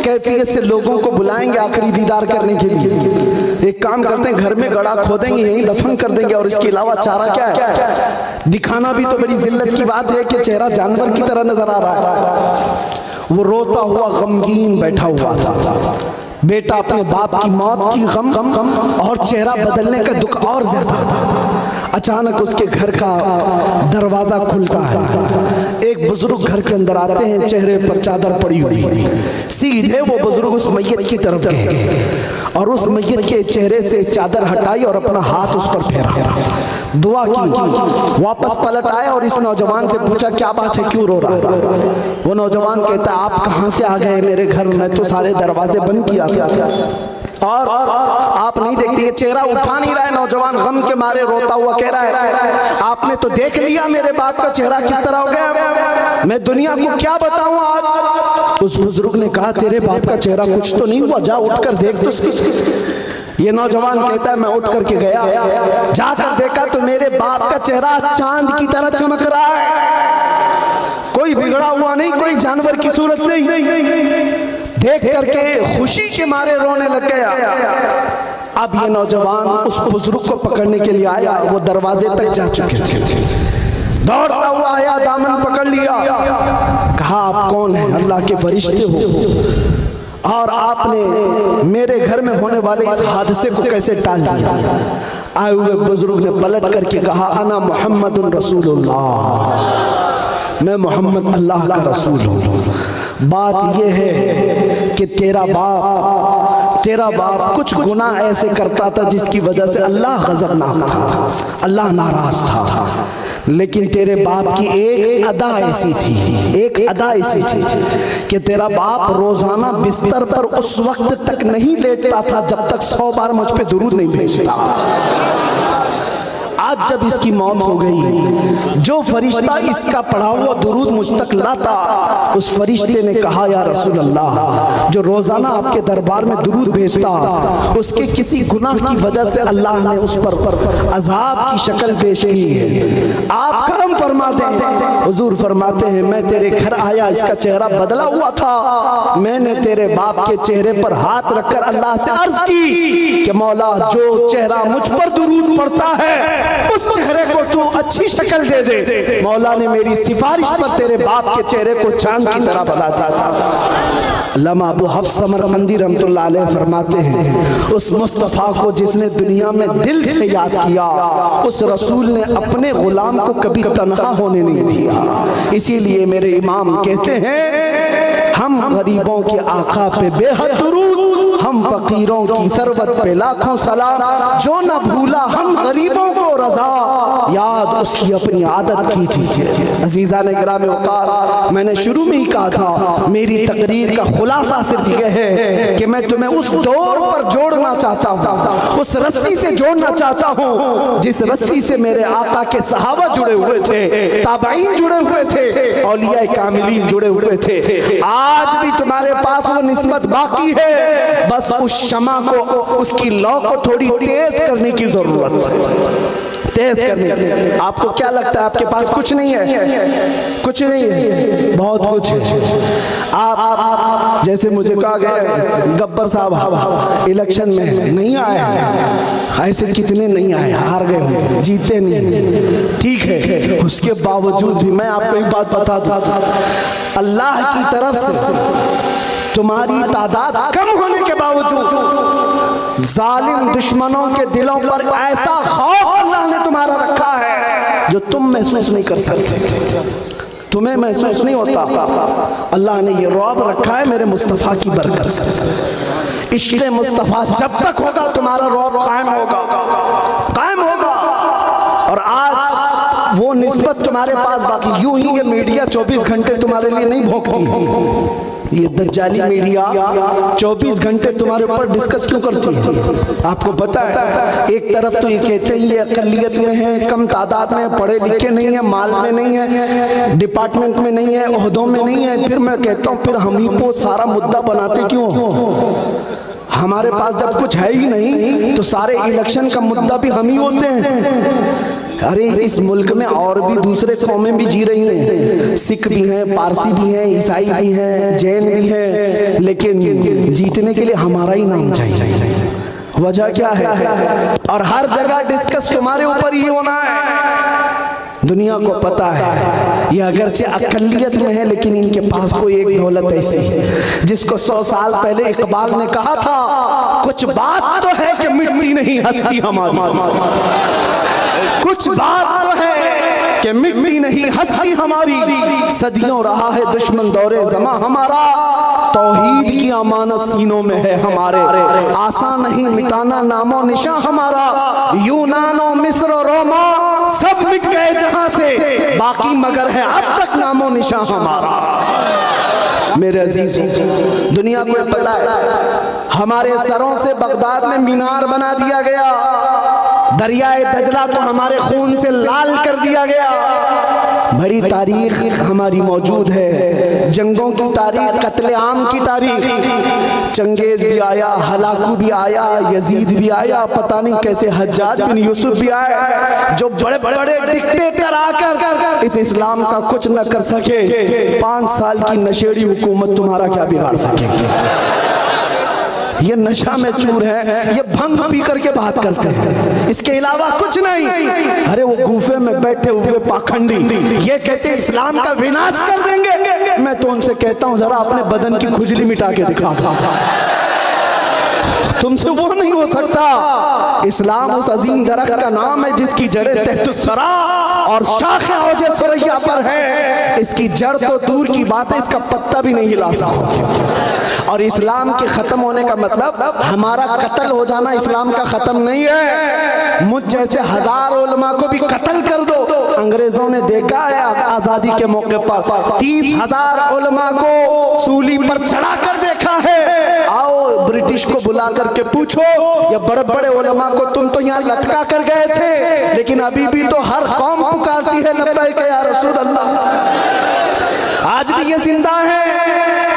S1: कैफियत से लोगों को बुलाएंगे आखिरी दीदार करने के लिए? एक काम करते हैं, घर में गड़ा खोदेंगे, यहीं दफन कर देंगे, और इसके अलावा चारा क्या है? दिखाना भी तो बड़ी जिल्लत की बात है कि चेहरा जानवर की तरह नजर आ रहा है। वो रोता हुआ गमगीन बैठा हुआ था, बेटा अपने बाप की मौत की गम और चेहरा बदलने का दुख और ज्यादा था। अचानक उसके घर का दरवाजा खुलता है, एक बुजुर्ग घर के अंदर आते हैं, चेहरे पर चादर पड़ी हुई है। सीधे वो बुजुर्ग उस मैयत की तरफ गए और उस मैयत के चेहरे से चादर हटाई और अपना हाथ उस पर फेरा, दुआ की, वापस पलट आए और इस नौजवान से पूछा क्या बात है, क्यों रो रहा है? वो नौजवान कहता है, आप कहाँ से आ गए मेरे घर में? तो सारे दरवाजे बंद किया और आप नहीं देखते, ये चेहरा उठा नहीं रहा है। नौजवान गम के मारे रोता हुआ कह रहा है, आपने तो देख लिया मेरे बाप का चेहरा किस तरह हो गया, मैं दुनिया को क्या बताऊं आज? उस बुजुर्ग ने कहा, तेरे बाप का चेहरा कुछ तो नहीं हुआ, जा उठकर देख तो। ये नौजवान कहता है, मैं उठ करके गया, जाकर देखा तो मेरे बाप का चेहरा चांद की तरह चमक रहा है, कोई बिगड़ा हुआ नहीं, कोई जानवर की सूरत नहीं। देख करके खुशी के मारे रोने लग गया।
S3: अब ये नौजवान उस बुजुर्ग को पकड़ने के लिए आया, वो दरवाजे तक जा चुके थे। दौड़ता हुआ आया, दामन पकड़ लिया, कहा आप कौन हैं? अल्लाह के फरिश्ते हो और आपने मेरे घर में होने वाले इस हादसे को कैसे टाल दिया? आए हुए बुजुर्ग ने पलट करके कहा अना मुहम्मदुन रसूलुल्लाह, मैं मोहम्मद अल्लाह का रसूल हूँ। बात यह है कि तेरा बाप कुछ गुनाह ऐसे करता था जिसकी वजह से अल्लाह गज़बनाक था, अल्लाह नाराज था, लेकिन तेरे बाप की एक अदा ऐसी थी कि तेरा बाप रोजाना बिस्तर पर उस वक्त तक नहीं लेटता था जब तक 100 बार मुझ पे दुरूद नहीं भेजता। आज जब इसकी मौत हो गई, जो फरिश्ता इसका पढ़ा हुआ दुरूद मुझ तक लाता, उस फरिश्ते ने कहा या रसूल अल्लाह, जो रोजाना आपके दरबार में दुरूद भेजता, उसके किसी गुनाह की वजह से अल्लाह ने उस पर अजाब की शक्ल पेश की है, आप करम फरमा दें। हुजूर फरमाते हैं मैं तेरे घर आया, इसका चेहरा बदला हुआ था, मैंने तेरे बाप के चेहरे पर हाथ रखकर अल्लाह से अर्ज की कि मौला, जो चेहरा मुझ पर दुरूद पड़ता है उस चेहरे को तू अच्छी शक्ल दे दे। मौला ने मेरी सिफारिश पर तेरे बाप के चेहरे को चांद की तरह बना था। अल्लामा अबू हफ्स समरकंदी रहमतुल्लाह अलैह फरमाते हैं, उस मुस्तफ़ा को जिसने दुनिया में दिल से याद किया, उस रसूल ने अपने गुलाम को कभी तन्हा होने नहीं दिया। इसीलिए मेरे इमाम कहते हैं, हम गरीबों के आका पे बेहद दुरूद, हम फकीरों की सरवत पे लाखों सलाम, जो न भूला हम गरीबों को रजा, याद उसकी अपनी आदत कीजिए। अजीज़ा ने गिराम वक़ार, मैंने शुरू में ही कहा था, मेरी तकरीर का खुलासा सिर्फ यह है कि मैं तुम्हें उस डोर पर जोड़ना चाहता हूँ, उस रस्सी से जोड़ना चाहता हूँ जिस रस्सी से मेरे आका के सहाबा जुड़े हुए थे, ताबईन जुड़े हुए थे, औलिया कामिलीन जुड़े हुए थे। आज भी तुम्हारे पास वो निस्बत बाकी है, बस उस शमा को, उसकी लौ को थोड़ी तेज करने की जरूरत है, तेज करने की। आपको क्या लगता है आपके पास कुछ नहीं है? कुछ नहीं है, बहुत कुछ है। आप जैसे मुझे कहा गया गब्बर साहब इलेक्शन में नहीं आए हैं, ऐसे कितने नहीं आए, हार गए होंगे, जीते नहीं, ठीक है, उसके बावजूद भी मैं आपको एक बात बता दूं, अल्लाह की तरफ से तुम्हारी तादाद कम होने के बावजूद जालिम दुश्मनों के दिलों पर ऐसा खौफ अल्लाह ने तुम्हारा रखा है जो तुम महसूस नहीं कर सकते, तुम्हें महसूस नहीं होता। अल्लाह ने ये रौब रखा है मेरे मुस्तफ़ा की बरकत से। इश्क़ मुस्तफ़ा जब तक होगा तुम्हारा रौब कायम होगा। और आज वो निस्बत तुम्हारे पास बाकी, यूं ही ये मीडिया 24 घंटे तुम्हारे लिए नहीं भोगती, ये दज्जाली मीडिया 24 घंटे तुम्हारे ऊपर डिस्कस क्यों करती है? आपको पता है, एक तरफ तो ये कहते हैं ये अक़लियत में है, कम तादाद में, पढ़े लिखे नहीं है, माल में नहीं है, डिपार्टमेंट में नहीं है, ओहदों में नहीं है। फिर मैं कहता हूँ फिर हम ही को सारा मुद्दा बनाते क्यों? हमारे पास जब कुछ है ही नहीं तो सारे इलेक्शन का मुद्दा भी हम ही होते हैं। अरे इस मुल्क में और भी दूसरे कौमें भी जी रही हैं, सिख भी हैं, पारसी भी हैं, ईसाई भी हैं, जैन भी हैं, लेकिन जीतने के लिए हमारा ही नाम चाहिए। वजह क्या है? और हर जगह डिस्कस तुम्हारे ऊपर ही होना है। दुनिया को पता है ये अगरचे अकलियत में है, लेकिन इनके पास कोई एक दौलत ऐसी है जिसको 100 साल पहले इकबाल ने कहा था, कुछ बात तो है कि मिटती नहीं हस्ती हमारी, कुछ बात तो है कि मिटती नहीं हस्ती हमारी, सदियों रहा है दुश्मन दौरे ज़मा हमारा, तौहीद की अमानत सीनों में है हमारे, आसान नहीं मिटाना नामो निशा हमारा, यूनान और मिस्र और रोमा सब मिट गए जहां से, बाकी मगर है अब तक नामो निशा हमारा। मेरे अजीजों, दुनिया को पता है हमारे सरों से बगदाद में मीनार बना दिया गया, दरियाए दजला तो हमारे खून से लाल कर दिया गया। बड़ी तारीख हमारी मौजूद है, जंगों की तारीख, कत्ले आम की तारीख, चंगेज भी आया, हलाकू भी आया, यजीद भी आया, पता नहीं कैसे हज्जाज बिन यूसुफ भी आया, जो बड़े बड़े डिक्टेटर आकर इस इस्लाम का कुछ न कर सके। 5 साल की नशेड़ी हुकूमत तुम्हारा क्या बिगाड़ सकेगी? ये नशा में चूर है, ये भंग पी करके बात करते हैं, इसके अलावा कुछ नहीं। अरे वो गुफे में बैठे हुए पाखंडी ये कहते इस्लाम का विनाश कर देंगे। मैं तो उनसे कहता हूं जरा अपने बदन की खुजली मिटा के दिखा, तुमसे वो नहीं हो सकता। इस्लाम उस अजीम दरख्त का नाम है जिसकी जड़ें तहतुस्सरा और शाखें औजे सरैया पर है। इसकी जड़ तो दूर की बात है, इसका पत्ता भी नहीं हिला सकता। और इस्लाम के खत्म होने का मतलब हमारा कत्ल हो जाना इस्लाम का खत्म नहीं है। मुझ जैसे हजारों उलमा को भी कत्ल कर दो। अंग्रेजों ने देखा है आजादी के मौके पर 30,000 उलमा को सूली पर चढ़ा कर देखा है। आओ ब्रिटिश को बुला करके पूछो, ये बड़े बड़े उलमा को तुम तो यहाँ लटका कर गए थे, लेकिन अभी भी तो हर कौम पुकारती है लब्बैक या रसूल अल्लाह। आज भी ये जिंदा है।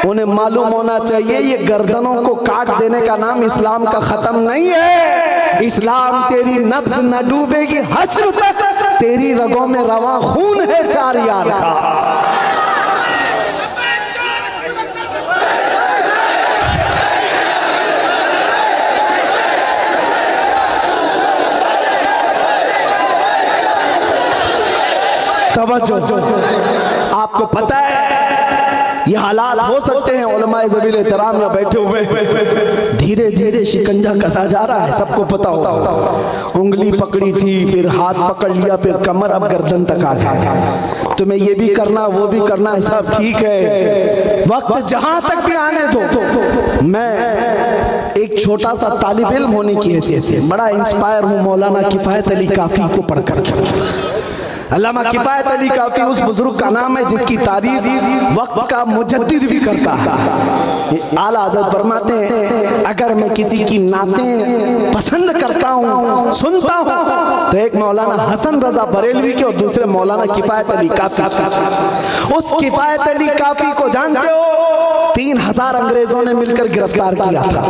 S3: उन्हें मालूम होना चाहिए ये गर्दनों को काट देने का नाम इस्लाम का खत्म नहीं है। इस्लाम तेरी नब्ज न डूबेगी हश्र तक, तेरी रगों में रवा खून है 4 यार का। तवज्जो, आपको पता है ये हालात हो सकते हैं। उलमाए ज़बील एहतराम में बैठे हुए धीरे धीरे शिकंजा कसा जा रहा है, सबको पता होता। उंगली पकड़ी थी, फिर हाथ पकड़ लिया, फिर कमर, अब गर्दन तक आ गया। तुम्हें ये भी करना वो भी करना, सब ठीक है, वक्त जहां तक भी आने दो। मैं एक छोटा सा तालिब इल्म होने की हैसियत से बड़ा इंस्पायर हूँ मौलाना किफायत अली काफी को पढ़ करके। अल्लामा किफायत अली काफी उस बुजुर्ग का नाम है जिसकी तारीफ वक्त का मुजद्दिद भी करता है। आला हज़रत फरमाते हैं अगर मैं किसी की नातें पसंद करता हूँ, सुनता हूँ, तो एक मौलाना हसन रजा बरेलवी के और दूसरे मौलाना किफायत अली काफी। उस किफायत अली काफी को जानते हो 3000 अंग्रेजों ने मिलकर गिरफ्तार किया था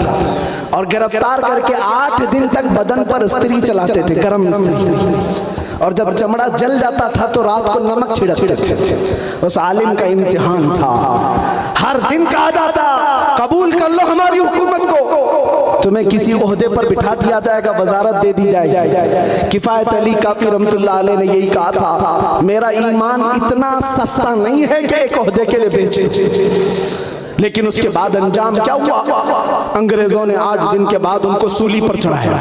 S3: और गिरफ्तार करके 8 दिन तक बदन पर स्त्री चलाते थे, गर्म स्त्री। और जब चमड़ा जल जाता था तो रात को नमक छिड़कते थे। उस आलिम का इम्तिहान था, हर दिन कहा जाता कबूल कर लो हमारी हुकूमत को, तुम्हें किसी ओहदे पर बिठा दिया जाएगा, वजारत दे दी जाएगी। किफायत अली काफी रहमतुल्लाह अलैह ने यही कहा था, मेरा ईमान इतना सस्ता नहीं है कि एक ओहदे के लिए बेचे। लेकिन उसके बाद अंजाम क्या हुआ? अंग्रेजों ने 8 दिन के बाद उनको सूली पर चढ़ाया।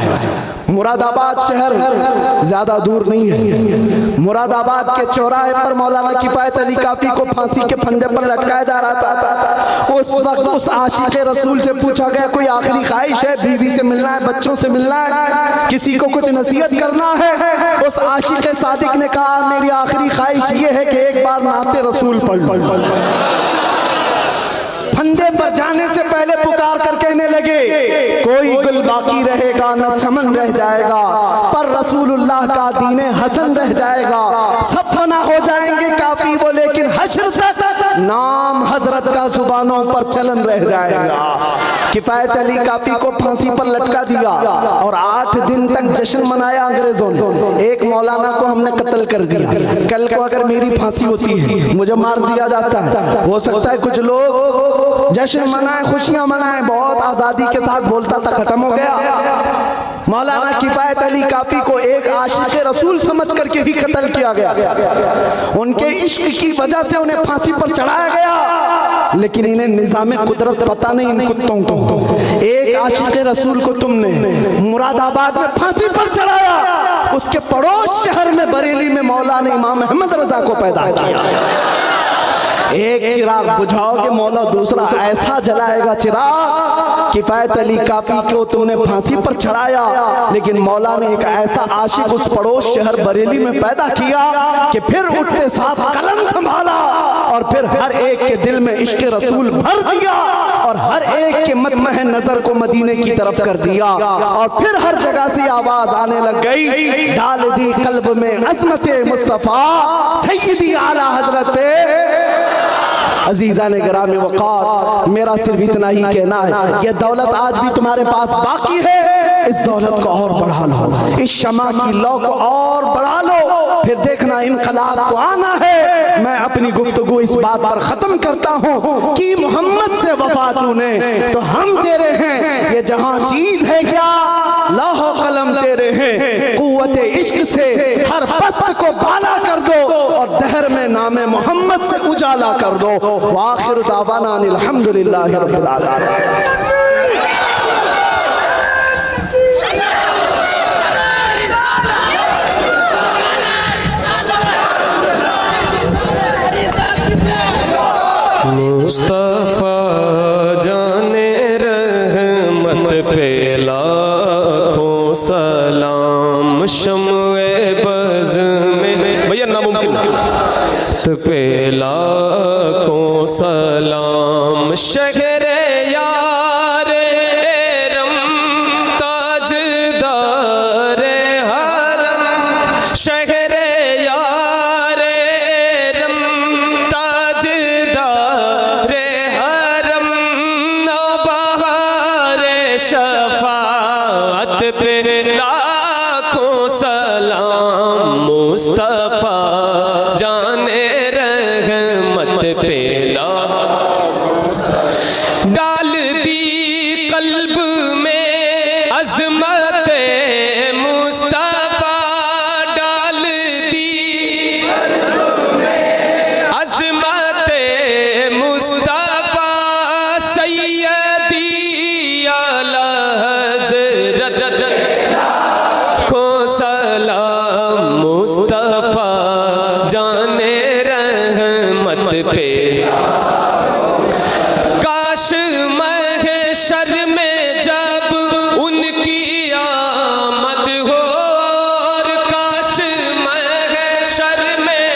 S3: मुरादाबाद शहर ज्यादा दूर नहीं है, मुरादाबाद के चौराहे पर मौलाना किफायत अली काफी को फांसी के फंदे पर लटकाया जा रहा था। उस वक्त उस आशिक रसूल से पूछा गया कोई आखिरी ख्वाहिश है? बीवी से मिलना है, बच्चों से मिलना है, किसी को कुछ नसीहत करना है? उस आशिक सादिक ने कहा मेरी आखिरी ख्वाहिश ये है कि एक बार नाते रसूल पढ़ लो। फंदे पर जाने से पहले पुकार कर कहने लगे कोई गुल बाकी रहेगा न चमन रह जाएगा, पर रसूलुल्लाह का दीने हसन रह जाएगा। सब फना हो जाएंगे काफी वो, लेकिन हश्र तक नाम हजरत का जुबानों पर चलन रह जाएगा। किफायत अली काफी को फांसी पर लटका दिया और 8 दिन तक जश्न मनाया अंग्रेजों ने। एक मौलाना को हमने कत्ल कर दिया, कल को अगर मेरी फांसी होती है मुझे मार दिया जाता है। हो सकता है कुछ लोग जश्न मनाए, खुशियां मनाए, बहुत आजादी के साथ बोलता था, खत्म हो गया। मौलाना किफायत अली काफी को एक आशिक रसूल समझ करके ही कत्ल किया गया। उनके इश्क की वजह से उन्हें फांसी पर चढ़ाया गया, लेकिन इन्हें निजाम कुदरत पता नहीं इन कुत्तों को। एक आशिक रसूल को तुमने मुरादाबाद में फांसी पर चढ़ाया, उसके पड़ोस शहर में बरेली में मौला ने इमाम अहमद रजा को पैदा किया। एक चिराग बुझाओगे मौला दूसरा ऐसा जलाएगा चिराग। किफायत अली काफी को तुमने फांसी पर चढ़ाया, लेकिन मौला ने एक ऐसा आशिक उस पड़ोस शहर बरेली में पैदा किया कि फिर उठते साथ कलम संभाला और फिर हर एक के दिल में इश्क रसूल भर दिया और हर एक के मतमह नजर को मदीने की तरफ कर दिया। और फिर हर जगह से आवाज आने लग गई, डाल दी कल्ब में अज़मते मुस्तफा सैयदी आला हजरत अजीजा ने गिरामी वक़ार। मेरा सिर्फ इतना ही कहना है, यह दौलत आज भी तुम्हारे पास बाकी है, इस दौलत को और बढ़ा लो, इस शमा की लौ को और बढ़ा लो, फिर देखना इनकलाब को आना है। मैं अपनी गुफ्तगू इस बात पर खत्म करता हूँ कि मोहम्मद से वफा तूने तो हम तेरे हैं, ये जहां चीज है क्या लाहो कलम तेरे हैं, कुव्वते इश्क से हर पस्त को बाला कर दो और दहर में नामे मोहम्मद से उजाला कर दो। वाखिर दावाना अनिल हम्दुलिल्लाहि रब्बिल आलमीन।
S4: मुस्तफा जाने रहमत पे लाखों सलाम, शम्वे बज़ में भैया नामुमकिन पे लाखों सलाम, शहरे यारे रम ताजदारे हरम, शहरे यारे रम ताजदारे हरम, नौबहारे शफाअत पे लाखों सलाम, मुस्तफा जाने रहमत पे डाल दी कल्ब में अज़मत मुस्तफा, डाल दी अज़मत मुस्तफा, सैयदी आला हज़रत को सलाम, मुस्तफा जाने रहमत पे काश महशर में जब उनकी आमद हो, और काश महशर में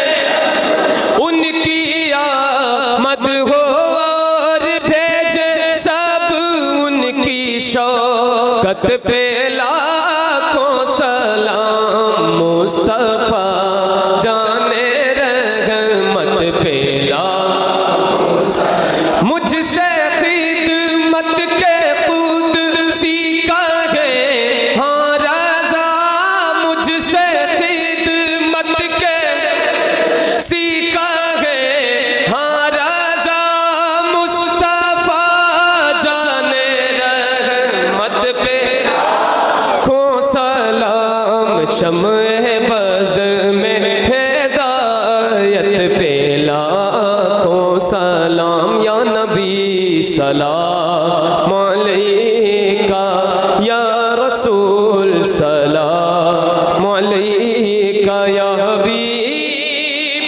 S4: उनकी आमद हो, और भेजे सब उनकी शौकत पे लाखों सलाम, मुस्तफा जाने रहमत पे मुझसे खिदमत के कुदसी का है हाँ रज़ा, मुझसे खिदमत के सीखा है हाँ रज़ा, मुस्तफा जाने रहमत पे खो सलाम, शम्वे बज़ में हिदायत पे लाखों सलाम, या नबी सलाम अलैका, या रसूल सलाम अलैका, या हबीब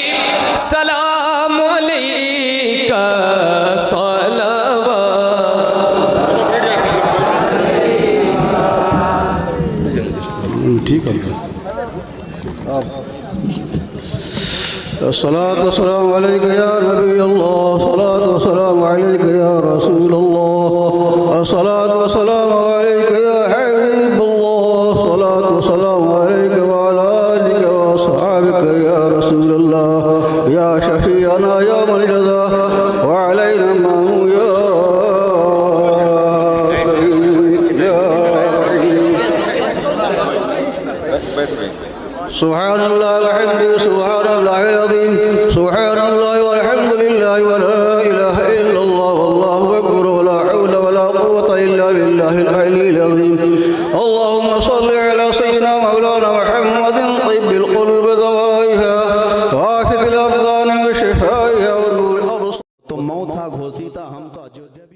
S4: सलाम अलैका, सलावत।
S5: ठीक है। अस्सलातु वस्सलामु अलैका या नबी अल्लाह, अस्सलातु वस्सलामु अलैका या रसूल अल्लाह, अस्सलातु वस्सलामु अलैका या हबीब अल्लाह, अस्सलातु वस्सलामु अलैका व अला आलिका व अस्हाबिका या रसूल अल्लाह, या शफीअना या मर्तज़ा व अलैना माहू या करीम या सुब्हानल्लाह वल्हम्दुलिल्लाह, सुब्हानल्लाहिल अज़ीम, सुब्हानल्लाह वल्हम्दुलिल्लाह व ला इलाहा इल्लल्लाह वल्लाहु अकबर, व ला हौला व ला कुव्वता इल्ला बिल्लाहिल अलिय्यिल अज़ीम। अल्लाहुम्मा सल्लि अला सय्यिदिना मौलाना मुहम्मदिन तिब्बिल क़ुलूब दवाइहा व आफ़ियल अब्दान व शिफ़ाइहा व नूरिल अब्सार।
S1: तो मौत था घोषिता, हम तो अयोध्या